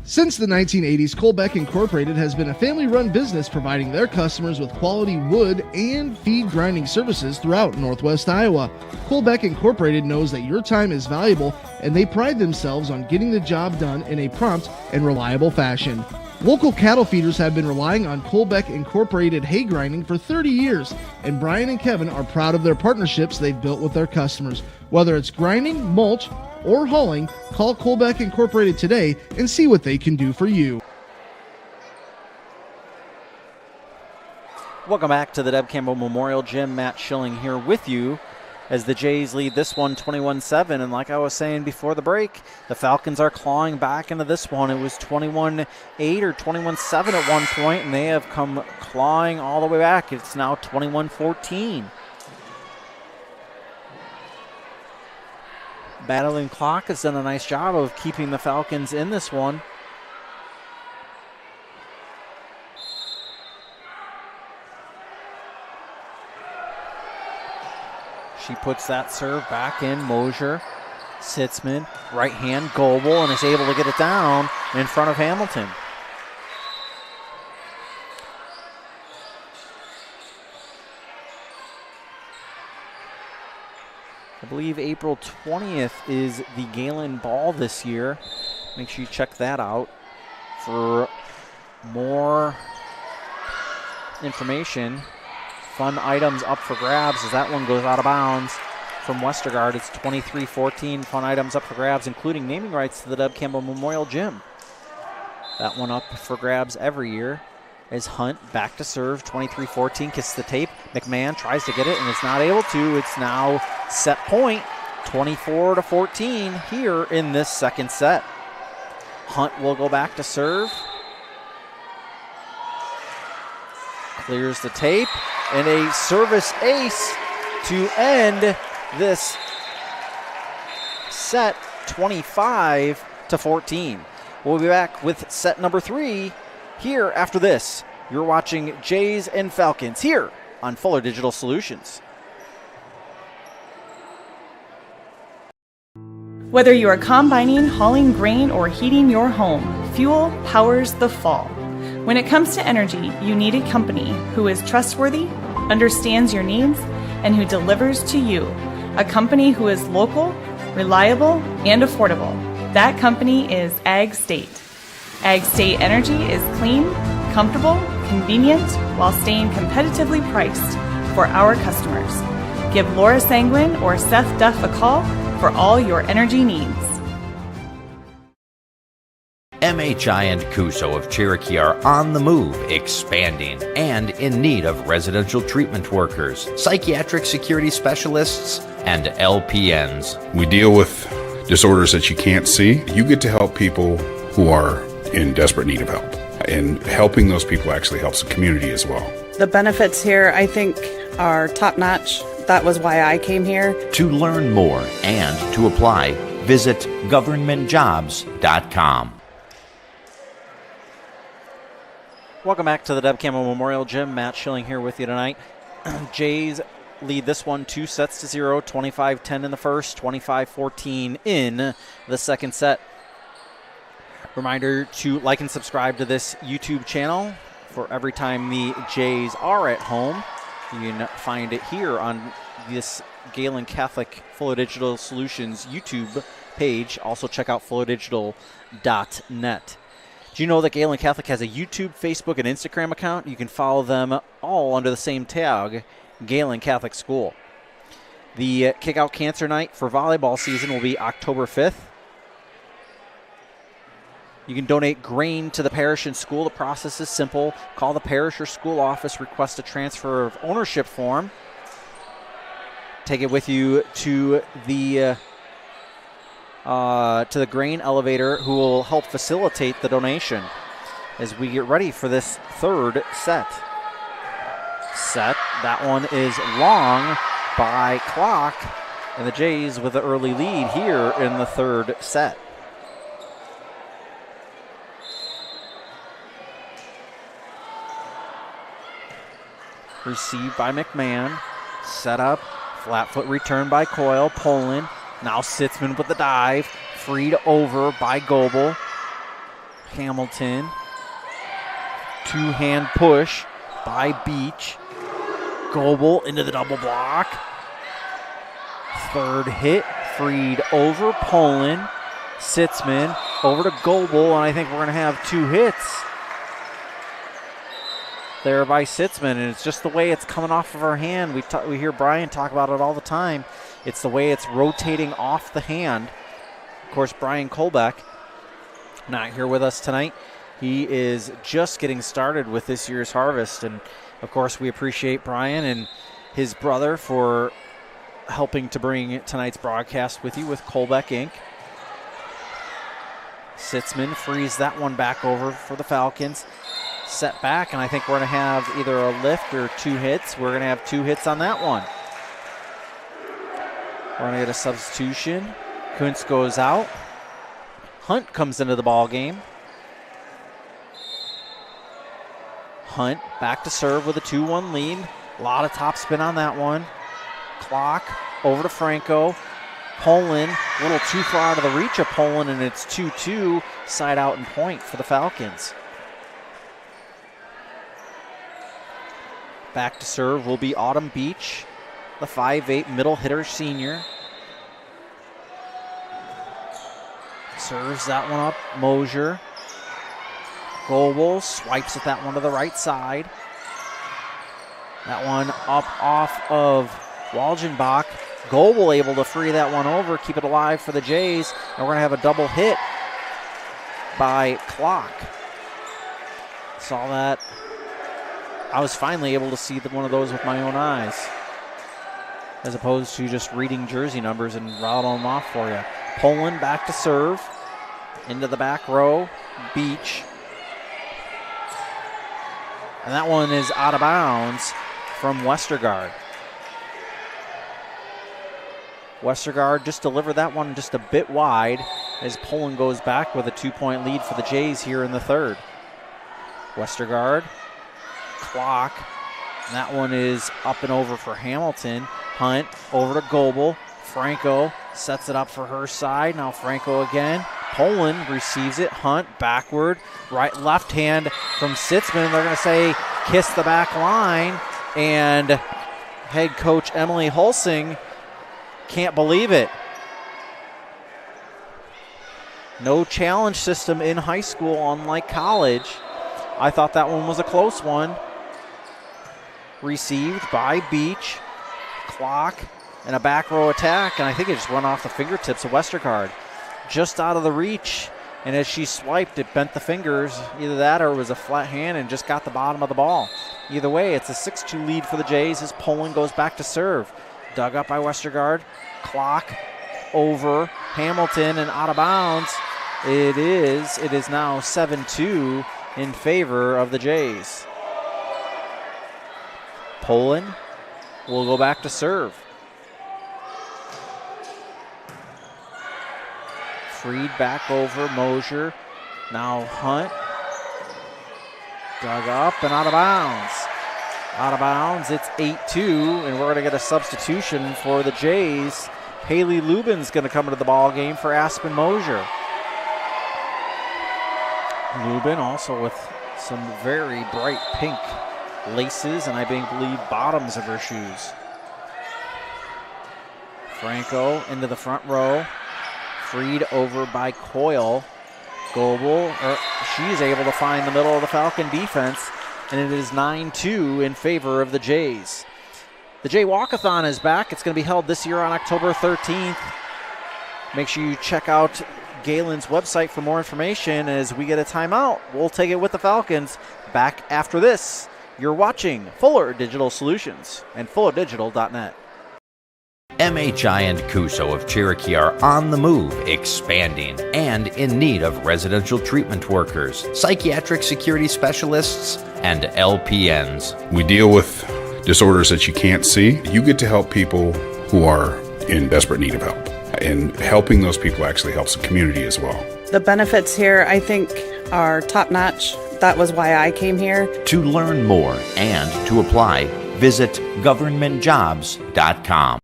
Speaker 6: Since the 1980s, Colbeck Incorporated has been a family-run business providing their customers with quality wood and feed grinding services throughout Northwest Iowa. Colbeck Incorporated knows that your time is valuable, and they pride themselves on getting the job done in a prompt and reliable fashion. Local cattle feeders have been relying on Colbeck Incorporated hay grinding for 30 years, and Brian and Kevin are proud of their partnerships they've built with their customers. Whether it's grinding, mulch, or hauling, call Colbeck Incorporated today and see what they can do for you.
Speaker 8: Welcome back to the Deb Campbell Memorial Gym. Matt Schilling here with you as the Jays lead this one 21-7. And like I was saying before the break, the Falcons are clawing back into this one. It was 21-8 or 21-7 at one point, and they have come clawing all the way back. It's now 21-14. Battling Clock has done a nice job of keeping the Falcons in this one. She puts that serve back in. Mosier, Sitzman, right hand, Goebel, and is able to get it down in front of Hamilton. I believe April 20th is the Gehlen Ball this year. Make sure you check that out for more information. Fun items up for grabs as that one goes out of bounds from Westergaard. It's 23-14. Fun items up for grabs, including naming rights to the Deb Campbell Memorial Gym. That one up for grabs every year. As Hunt back to serve, 23-14, kisses the tape. McMahon tries to get it and is not able to. It's now set point, 24-14 here in this second set. Hunt will go back to serve. Clears the tape, and a service ace to end this set, 25-14. We'll be back with set number 3 here after this. You're watching Jays and Falcons here on Fuller Digital Solutions.
Speaker 1: Whether you are combining, hauling grain, or heating your home, fuel powers the fall. When it comes to energy, you need a company who is trustworthy, understands your needs, and who delivers to you. A company who is local, reliable, and affordable. That company is Ag State. Ag State Energy is clean, comfortable, convenient, while staying competitively priced for our customers. Give Laura Sanguin or Seth Duff a call for all your energy needs.
Speaker 2: MHI and Cuso of Cherokee are on the move, expanding, and in need of residential treatment workers, psychiatric security specialists, and LPNs.
Speaker 3: We deal with disorders that you can't see. You get to help people who are in desperate need of help. And helping those people actually helps the community as well.
Speaker 4: The benefits here, I think, are top-notch. That was why I came here.
Speaker 2: To learn more and to apply, visit governmentjobs.com.
Speaker 8: Welcome back to the Deb Campbell Memorial Gym. Matt Schilling here with you tonight. Jays lead this one 2-0, 25-10 in the first, 25-14 in the second set. Reminder to like and subscribe to this YouTube channel for every time the Jays are at home. You can find it here on this Gehlen Catholic Fuller Digital Solutions YouTube page. Also check out fullerdigital.net. Do you know that Gehlen Catholic has a YouTube, Facebook, and Instagram account? You can follow them all under the same tag, Gehlen Catholic School. The Kickout Cancer Night for volleyball season will be October 5th. You can donate grain to the parish and school. The process is simple. Call the parish or school office, request a transfer of ownership form. Take it with you to the grain elevator, who will help facilitate the donation as we get ready for this third set. That one is long by clock, and the Jays with the early lead here in the third set. Received by McMahon. Set up. Flat foot return by Coyle. Poland. Now Sitzman with the dive. Freed over by Goebel. Hamilton. Two-hand push by Beach. Goebel into the double block. Third hit, freed over Poland. Sitzman over to Goebel, and I think we're going to have 2 hits there by Sitzman, and it's just the way it's coming off of her hand. We hear Brian talk about it all the time. It's the way it's rotating off the hand. Of course, Brian Kolbeck not here with us tonight. He is just getting started with this year's harvest, and of course we appreciate Brian and his brother for helping to bring tonight's broadcast with you with Kolbeck Inc. Sitzman frees that one back over for the Falcons. Set back, and I think we're going to have either a lift or 2 hits. We're going to have 2 hits on that one. We're going to get a substitution. Kuntz goes out. Hunt comes into the ball game. Hunt back to serve with a 2-1 lead. A lot of topspin on that one. Clock over to Franco. Poland, a little too far out of the reach of Poland, and it's 2-2, side out and point for the Falcons. Back to serve will be Autumn Beach, the 5'8" middle hitter senior. Serves that one up, Mosier. Goebel swipes at that one to the right side. That one up off of Walgenbach. Goebel able to free that one over, keep it alive for the Jays, and we're going to have a double hit by Clock. Saw that. I was finally able to see one of those with my own eyes, as opposed to just reading jersey numbers and rattling them off for you. Poland back to serve, into the back row, Beach. And that one is out of bounds from Westergaard. Westergaard just delivered that one just a bit wide as Poland goes back with a 2-point lead for the Jays here in the third. Westergaard, Clock, and that one is up and over for Hamilton. Hunt over to Goebel. Franco sets it up for her side. Now Franco again. Poland receives it. Hunt backward. Right, left hand from Sitzman. They're going to say kiss the back line. And head coach Emily Hulsing can't believe it. No challenge system in high school, unlike college. I thought that one was a close one. Received by Beach. Clock and a back row attack, and I think it just went off the fingertips of Westergaard. Just out of the reach, and as she swiped, it bent the fingers. Either that or it was a flat hand and just got the bottom of the ball. Either way, it's a 6-2 lead for the Jays as Poland goes back to serve. Dug up by Westergaard. Clock over Hamilton and out of bounds. It is now 7-2 in favor of the Jays. Poland will go back to serve. Freed back over Mosier. Now Hunt. Dug up and out of bounds. Out of bounds, it's 8-2, and we're going to get a substitution for the Jays. Haley Lubin's going to come into the ball game for Aspen Mosier. Lubin also with some very bright pink laces and I believe bottoms of her shoes. Franco into the front row. Freed over by Coyle. Goebel, she's able to find the middle of the Falcon defense, and it is 9-2 in favor of the Jays. The Jay Walkathon is back. It's going to be held this year on October 13th. Make sure you check out Gehlen's website for more information. As we get a timeout, we'll take it with the Falcons. Back after this, you're watching Fuller Digital Solutions and fullerdigital.net.
Speaker 2: MHI and Cuso of Cherokee are on the move, expanding, and in need of residential treatment workers, psychiatric security specialists, and LPNs.
Speaker 3: We deal with disorders that you can't see. You get to help people who are in desperate need of help. And helping those people actually helps the community as well.
Speaker 4: The benefits here, I think, are top-notch. That was why I came here.
Speaker 2: To learn more and to apply, visit governmentjobs.com.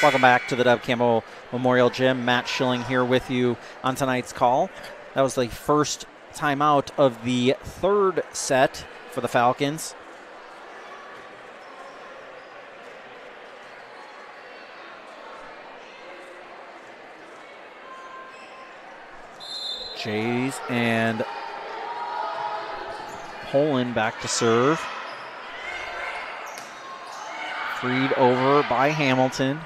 Speaker 8: Welcome back to the Dub Campbell Memorial Gym. Matt Schilling here with you on tonight's call. That was the first timeout of the third set for the Falcons. Jays and Poland back to serve. Freed over by Hamilton.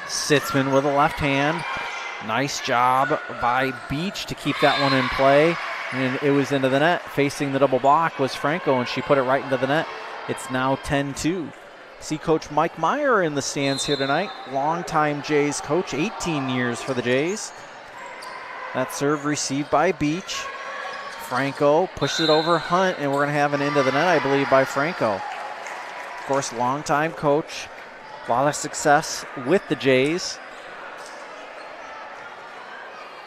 Speaker 8: Sitzman with a left hand. Nice job by Beach to keep that one in play. And it was into the net. Facing the double block was Franco, and she put it right into the net. It's now 10-2. See Coach Mike Meyer in the stands here tonight. Longtime Jays coach, 18 years for the Jays. That serve received by Beach. Franco pushed it over Hunt, and we're going to have an into the net, I believe, by Franco. Of course, longtime coach. A lot of success with the Jays.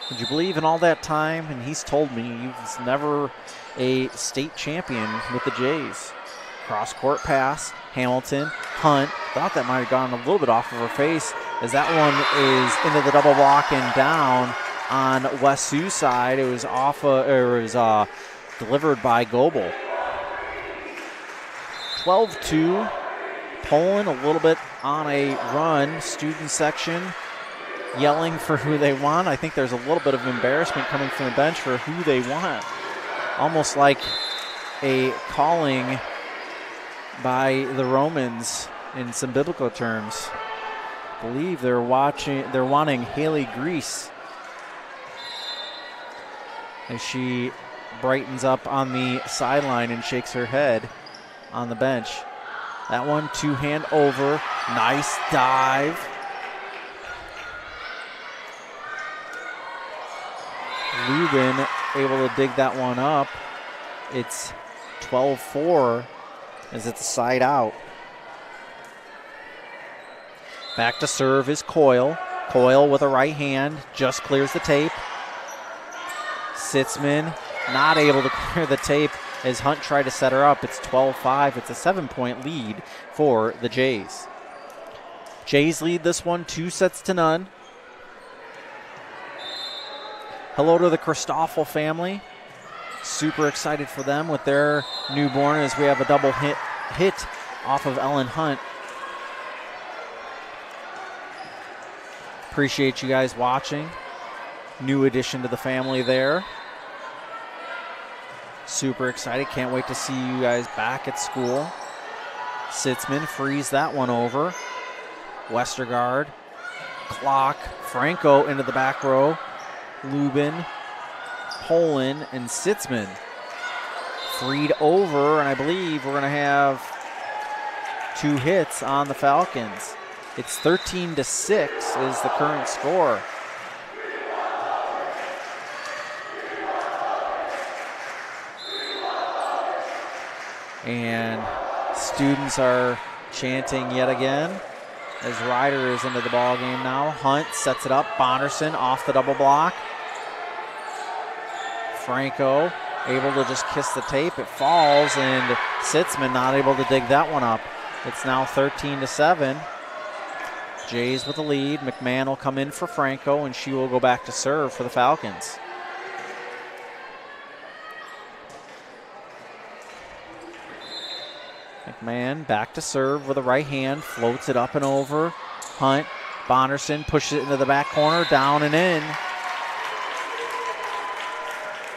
Speaker 8: Would you believe in all that time? And he's told me he was never a state champion with the Jays. Cross-court pass. Hamilton. Hunt. Thought that might have gone a little bit off of her face as that one is into the double block and down on West Sioux side. It was delivered by Goebel. 12-2. Poland a little bit on a run. Student section yelling for who they want. I think there's a little bit of embarrassment coming from the bench for who they want. Almost like a calling by the Romans in some biblical terms. I believe they're wanting Haley Grease as she brightens up on the sideline and shakes her head on the bench. That one, two-hand over. Nice dive. Lubin able to dig that one up. It's 12-4 as it's a side out. Back to serve is Coyle. Coyle with a right hand, just clears the tape. Sitzman not able to clear the tape as Hunt tried to set her up. It's 12-5. It's a 7-point lead for the Jays. Jays lead this one 2-0. Hello to the Christoffel family. Super excited for them with their newborn as we have a double hit off of Ellen Hunt. Appreciate you guys watching. New addition to the family there. Super excited. Can't wait to see you guys back at school. Sitzman frees that one over. Westergaard. Clock. Franco into the back row. Lubin. Poland and Sitzman. Freed over, and I believe we're going to have two hits on the Falcons. It's 13-6 is the current score. And students are chanting yet again as Ryder is into the ball game now. Hunt sets it up. Bonderson off the double block. Franco able to just kiss the tape. It falls, and Sitzman not able to dig that one up. It's now 13-7. Jays with the lead. McMahon will come in for Franco, and she will go back to serve for the Falcons. McMahon back to serve with a right hand, floats it up and over. Hunt, Bonderson pushes it into the back corner, down and in.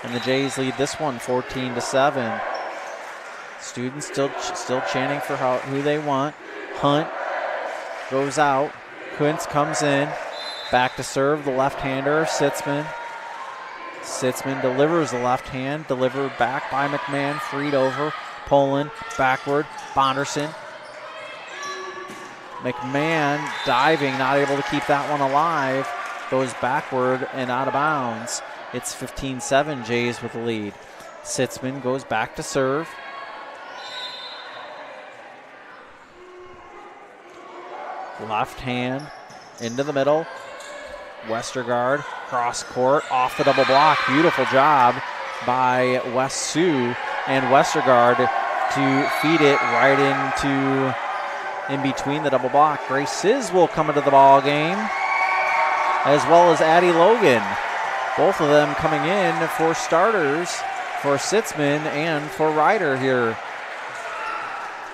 Speaker 8: And the Jays lead this one 14-7. Students still chanting for who they want. Hunt goes out. Kuntz comes in. Back to serve, the left-hander, Sitzman. Sitzman delivers the left hand, delivered back by McMahon, freed over. Poland, backward, Bonderson. McMahon diving, not able to keep that one alive. Goes backward and out of bounds. It's 15-7, Jays with the lead. Sitzman goes back to serve. Left hand into the middle. Westergaard, cross court, off the double block. Beautiful job by West Sioux and Westergaard to feed it right into in between the double block. Grace Sizz will come into the ball game, as well as Addie Logan. Both of them coming in for starters for Sitzman and for Ryder here.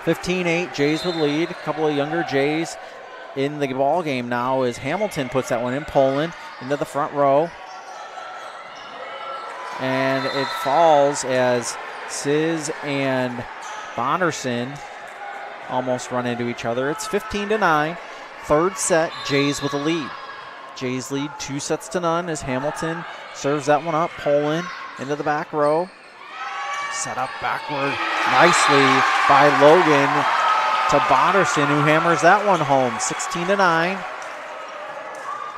Speaker 8: 15-8, Jays with lead. A couple of younger Jays in the ball game now as Hamilton puts that one in. Poland into the front row. And it falls as Sizz and Bonderson almost run into each other. It's 15-9. Third set, Jays with a lead. Jays lead 2-0 as Hamilton serves that one up. Poland into the back row. Set up backward nicely by Logan to Bonderson, who hammers that one home. 16-9.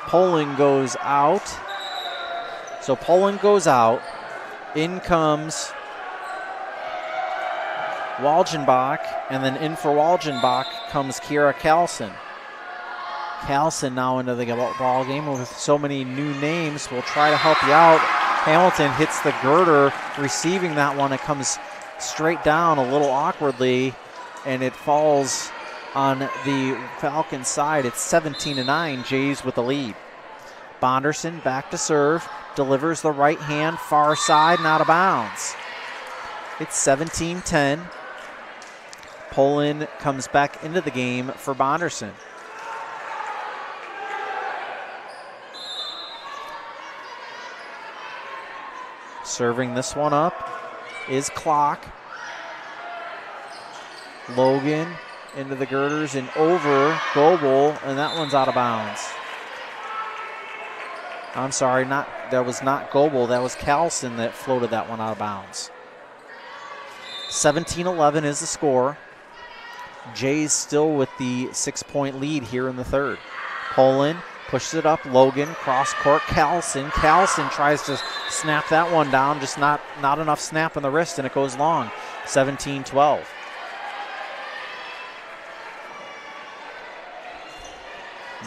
Speaker 8: Poland goes out. So Poland goes out. In comes Walgenbach, and then in for Walgenbach comes Kiera Carlson. Carlson now into the ball game with so many new names. We'll try to help you out. Hamilton hits the girder, receiving that one. It comes straight down a little awkwardly, and it falls on the Falcons side. It's 17-9, Jays with the lead. Bonderson back to serve, delivers the right hand, far side, and out of bounds. It's 17-10. Poland comes back into the game for Bonderson. Serving this one up is Clock. Logan into the girders and over Goebel, and that one's out of bounds. I'm sorry, that was not Goebel, that was Carlson that floated that one out of bounds. 17-11 is the score. Jays still with the 6-point lead here in the third. Poland pushes it up. Logan, cross court. Carlson tries to snap that one down. Just not enough snap in the wrist, and it goes long. 17-12.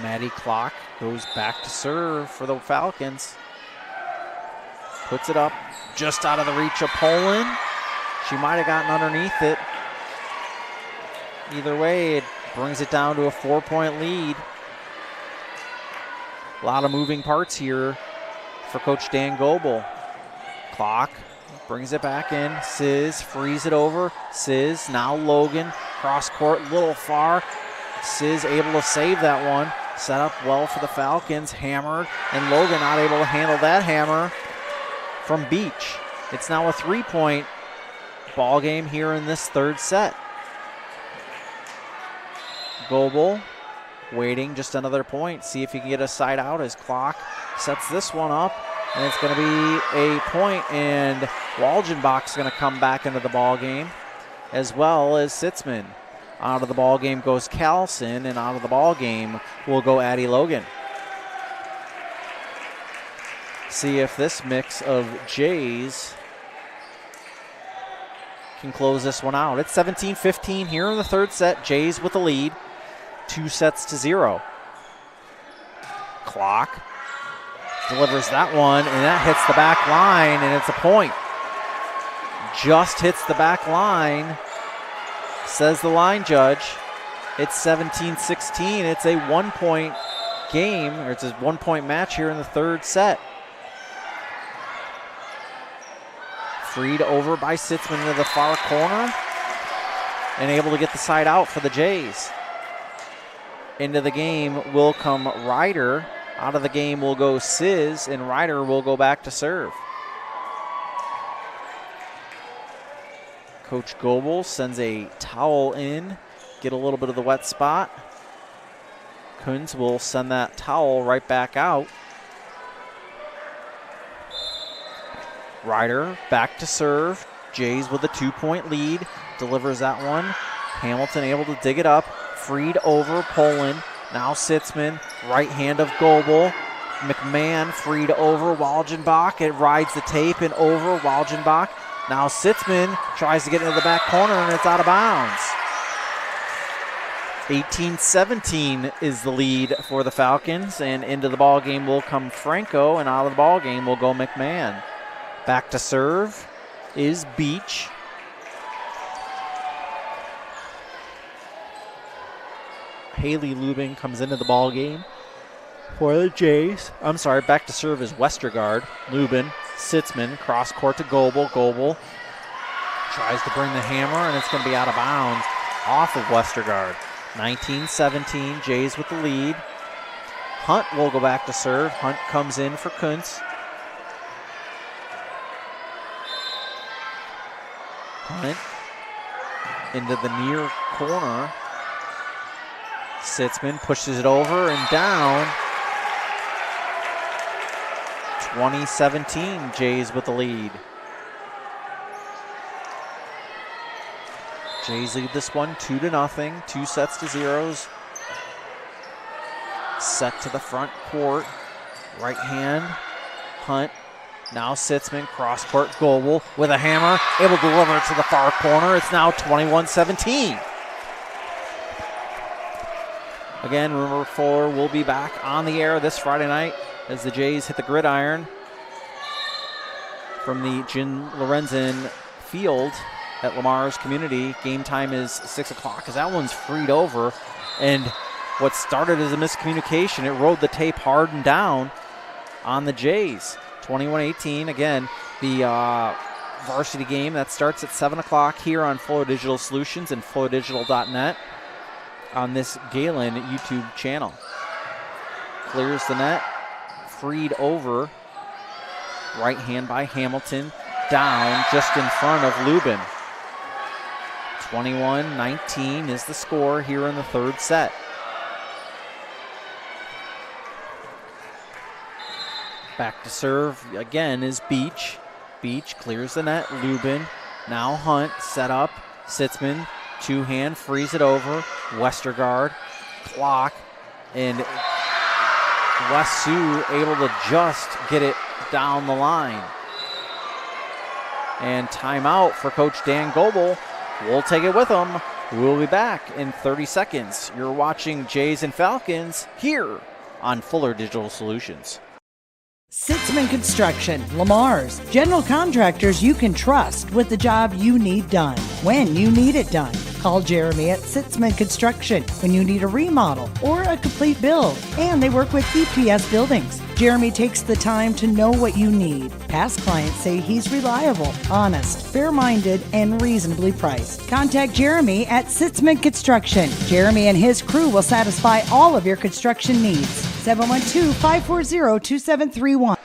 Speaker 8: Maddie Clock goes back to serve for the Falcons. Puts it up just out of the reach of Poland. She might have gotten underneath it. Either way, it brings it down to a 4-point lead. A lot of moving parts here for Coach Dan Goebel. Clock brings it back in. Sizz frees it over. Sizz, now Logan. Cross court, a little far. Sizz able to save that one. Set up well for the Falcons. Hammered, and Logan not able to handle that hammer from Beach. It's now a 3-point ball game here in this third set. Goebel waiting just another point. See if he can get a side out as Clock sets this one up. And it's going to be a point, and Walgenbach's going to come back into the ball game, as well as Sitzman. Out of the ball game goes Carlson, and out of the ball game will go Addie Logan. See if this mix of Jays can close this one out. It's 17-15 here in the third set. Jays with the lead, 2-0. Clock delivers that one, and that hits the back line, and it's a point. Just hits the back line, says the line judge. It's 17-16. It's a 1-point game, or it's a 1-point match here in the third set. Freed over by Sitzman into the far corner, and able to get the side out for the Jays. Into the game will come Ryder. Out of the game will go Sizz, and Ryder will go back to serve. Coach Goebel sends a towel in, get a little bit of the wet spot. Kunz will send that towel right back out. Ryder back to serve. Jays with a 2-point lead. Delivers that one. Hamilton able to dig it up. Freed over Poland. Now Sitzman. Right hand of Goebel. McMahon freed over Walgenbach. It rides the tape and over Walgenbach. Now Sitzman tries to get into the back corner, and it's out of bounds. 18-17 is the lead for the Falcons, and into the ball game will come Franco, and out of the ball game will go McMahon. Back to serve is Beach. Haley Lubin comes into the ball game for the Jays. I'm sorry, back to serve is Westergaard. Lubin, Sitzman, cross court to Goebel. Goebel tries to bring the hammer, and it's going to be out of bounds off of Westergaard. 19-17, Jays with the lead. Hunt will go back to serve. Hunt comes in for Kuntz. Hunt into the near corner. Sitzman pushes it over and down. 20-17, Jays with the lead. Jays lead this one 2-0, 2 sets to zeros. Set to the front court. Right hand, Hunt. Now Sitzman, cross court, Goebel with a hammer, able to deliver it to the far corner. It's now 21-17. Again, remember Fuller will be back on the air this Friday night as the Jays hit the gridiron from the Jim Lorenzen Field at Lamar's Community. Game time is 6 o'clock as that one's freed over. And what started as a miscommunication, it rode the tape hard and down on the Jays. 21-18, again, the varsity game that starts at 7 o'clock here on Fuller Digital Solutions and FullerDigital.net on this Gehlen YouTube channel. Clears the net, freed over, right hand by Hamilton, down just in front of Lubin. 21-19 is the score here in the third set. Back to serve again is Beach. Beach clears the net. Lubin. Now Hunt set up. Sitzman. Two-hand frees it over. Westergaard. Clock. And West Sioux able to just get it down the line. And timeout for Coach Dan Goebel. We'll take it with him. We'll be back in 30 seconds. You're watching Jays and Falcons here on Fuller Digital Solutions.
Speaker 10: Sitzman Construction, Lamar's, general contractors you can trust with the job you need done, when you need it done. Call Jeremy at Sitzman Construction when you need a remodel or a complete build. And they work with EPS buildings. Jeremy takes the time to know what you need. Past clients say he's reliable, honest, fair-minded, and reasonably priced. Contact Jeremy at Sitzman Construction. Jeremy and his crew will satisfy all of your construction needs. 712-540-2731.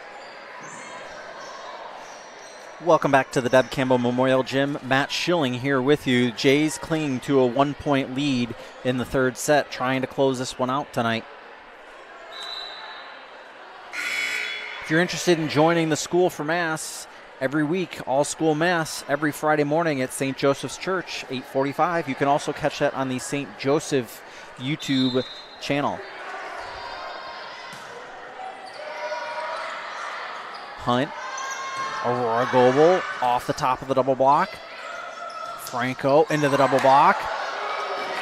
Speaker 8: Welcome back to the Deb Campbell Memorial Gym. Matt Schilling here with you. Jays clinging to a 1-point lead in the third set, trying to close this one out tonight. If you're interested in joining the School for Mass every week, all school Mass every Friday morning at St. Joseph's Church, 8:45. You can also catch that on the St. Joseph YouTube channel. Hunt. Aurora Goebel off the top of the double block. Franco into the double block.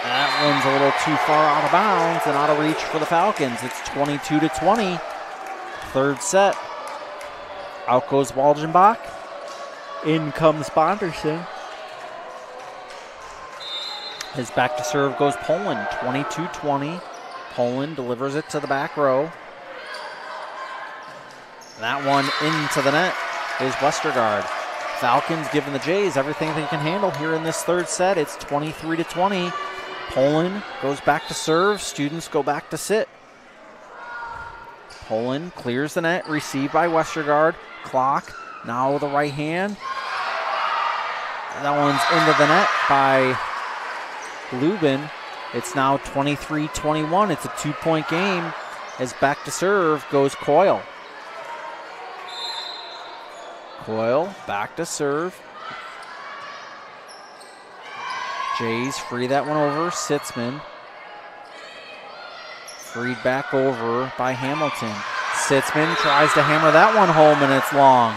Speaker 8: That one's a little too far out of bounds and out of reach for the Falcons. It's 22-20. Third set. Out goes Waldenbach. In comes Bonderson. His back to serve goes Poland. 22-20. Poland delivers it to the back row. That one into the net is Westergaard. Falcons giving the Jays everything they can handle here in this third set. It's 23-20. Poland goes back to serve. Students go back to sit. Poland clears the net, received by Westergaard. Clock, now with the right hand. That one's into the net by Lubin. It's now 23-21. It's a 2-point game as back to serve goes Coyle. Coyle back to serve. Jays free that one over. Sitzman. Freed back over by Hamilton. Sitzman tries to hammer that one home, and it's long.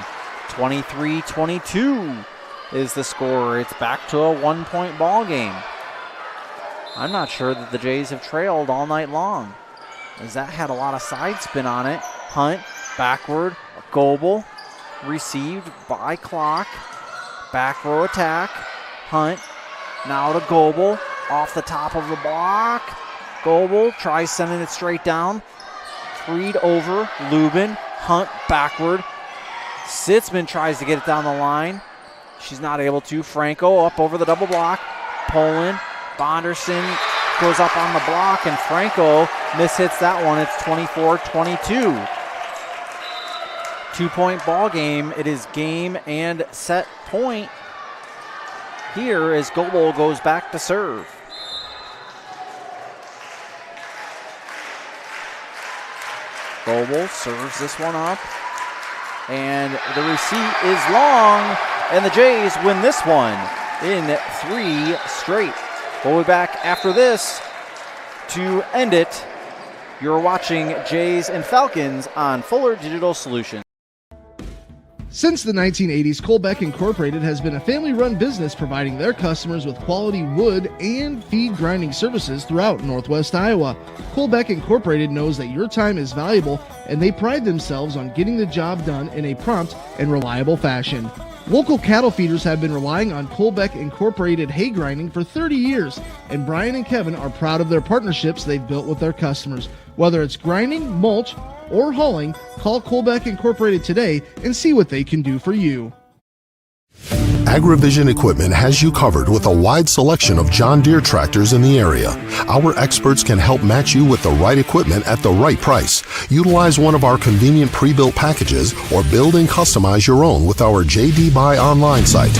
Speaker 8: 23-22 is the score. It's back to a 1-point ball game. I'm not sure that the Jays have trailed all night long, as that had a lot of side spin on it. Hunt backward. Goebel received by Clock. Back row attack. Hunt now to Goebel off the top of the block. Goebel tries sending it straight down. Freed over. Lubin. Hunt backward. Sitzman tries to get it down the line. She's not able to. Franco up over the double block. Poland. Bonderson goes up on the block, and Franco mishits that one. It's 24-22. 2-point ball game. It is game and set point here as Goebel goes back to serve. Goebel serves this one up, and the receipt is long, and the Jays win this one in 3 straight. We'll be back after this to end it. You're watching Jays and Falcons on Fuller Digital Solutions.
Speaker 6: Since the 1980s, Colbeck Incorporated has been a family-run business providing their customers with quality wood and feed grinding services throughout Northwest Iowa. Colbeck Incorporated knows that your time is valuable, and they pride themselves on getting the job done in a prompt and reliable fashion. Local cattle feeders have been relying on Colbeck Incorporated hay grinding for 30 years, and Brian and Kevin are proud of their partnerships they've built with their customers. Whether it's grinding, mulch, or hauling, call Colbeck Incorporated today and see what they can do for you.
Speaker 7: AgriVision Equipment has you covered with a wide selection of John Deere tractors in the area. Our experts can help match you with the right equipment at the right price. Utilize one of our convenient pre-built packages or build and customize your own with our JD Buy online site.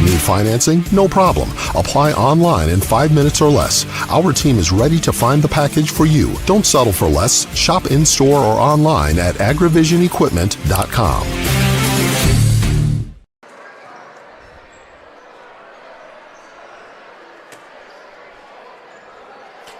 Speaker 7: Need financing? No problem. Apply online in 5 minutes or less. Our team is ready to find the package for you. Don't settle for less. Shop in-store or online at agrivisionequipment.com.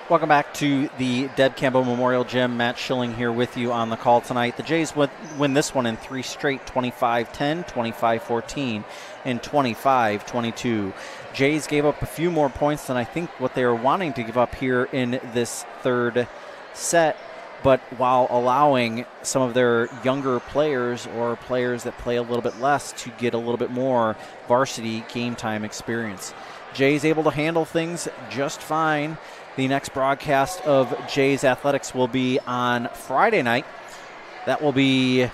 Speaker 8: Welcome back to the Deb Campbell Memorial Gym. Matt Schilling here with you on the call tonight. The Jays win this one in 3 straight, 25-10, 25-14, and 25-22. Jays gave up a few more points than I think what they were wanting to give up here in this third set, but while allowing some of their younger players or players that play a little bit less to get a little bit more varsity game time experience. Jays able to handle things just fine. The next broadcast of Jays Athletics will be on Friday night. That will be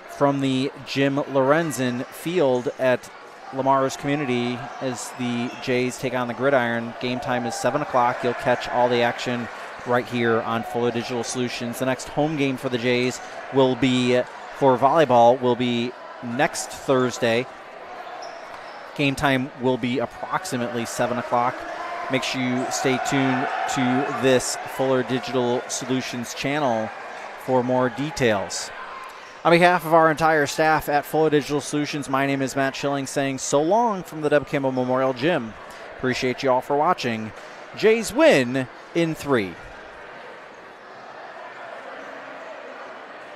Speaker 8: from the Jim Lorenzen Field at Lamar's Community as the Jays take on the Gridiron. Game time is 7 o'clock. You'll catch all the action right here on Fuller Digital Solutions. The next home game for the Jays will be, for volleyball, will be next Thursday. Game time will be approximately 7 o'clock. Make sure you stay tuned to this Fuller Digital Solutions channel for more details. On behalf of our entire staff at Fuller Digital Solutions, my name is Matt Schilling saying so long from the Deb Campbell Memorial Gym. Appreciate you all for watching. Jays win in 3.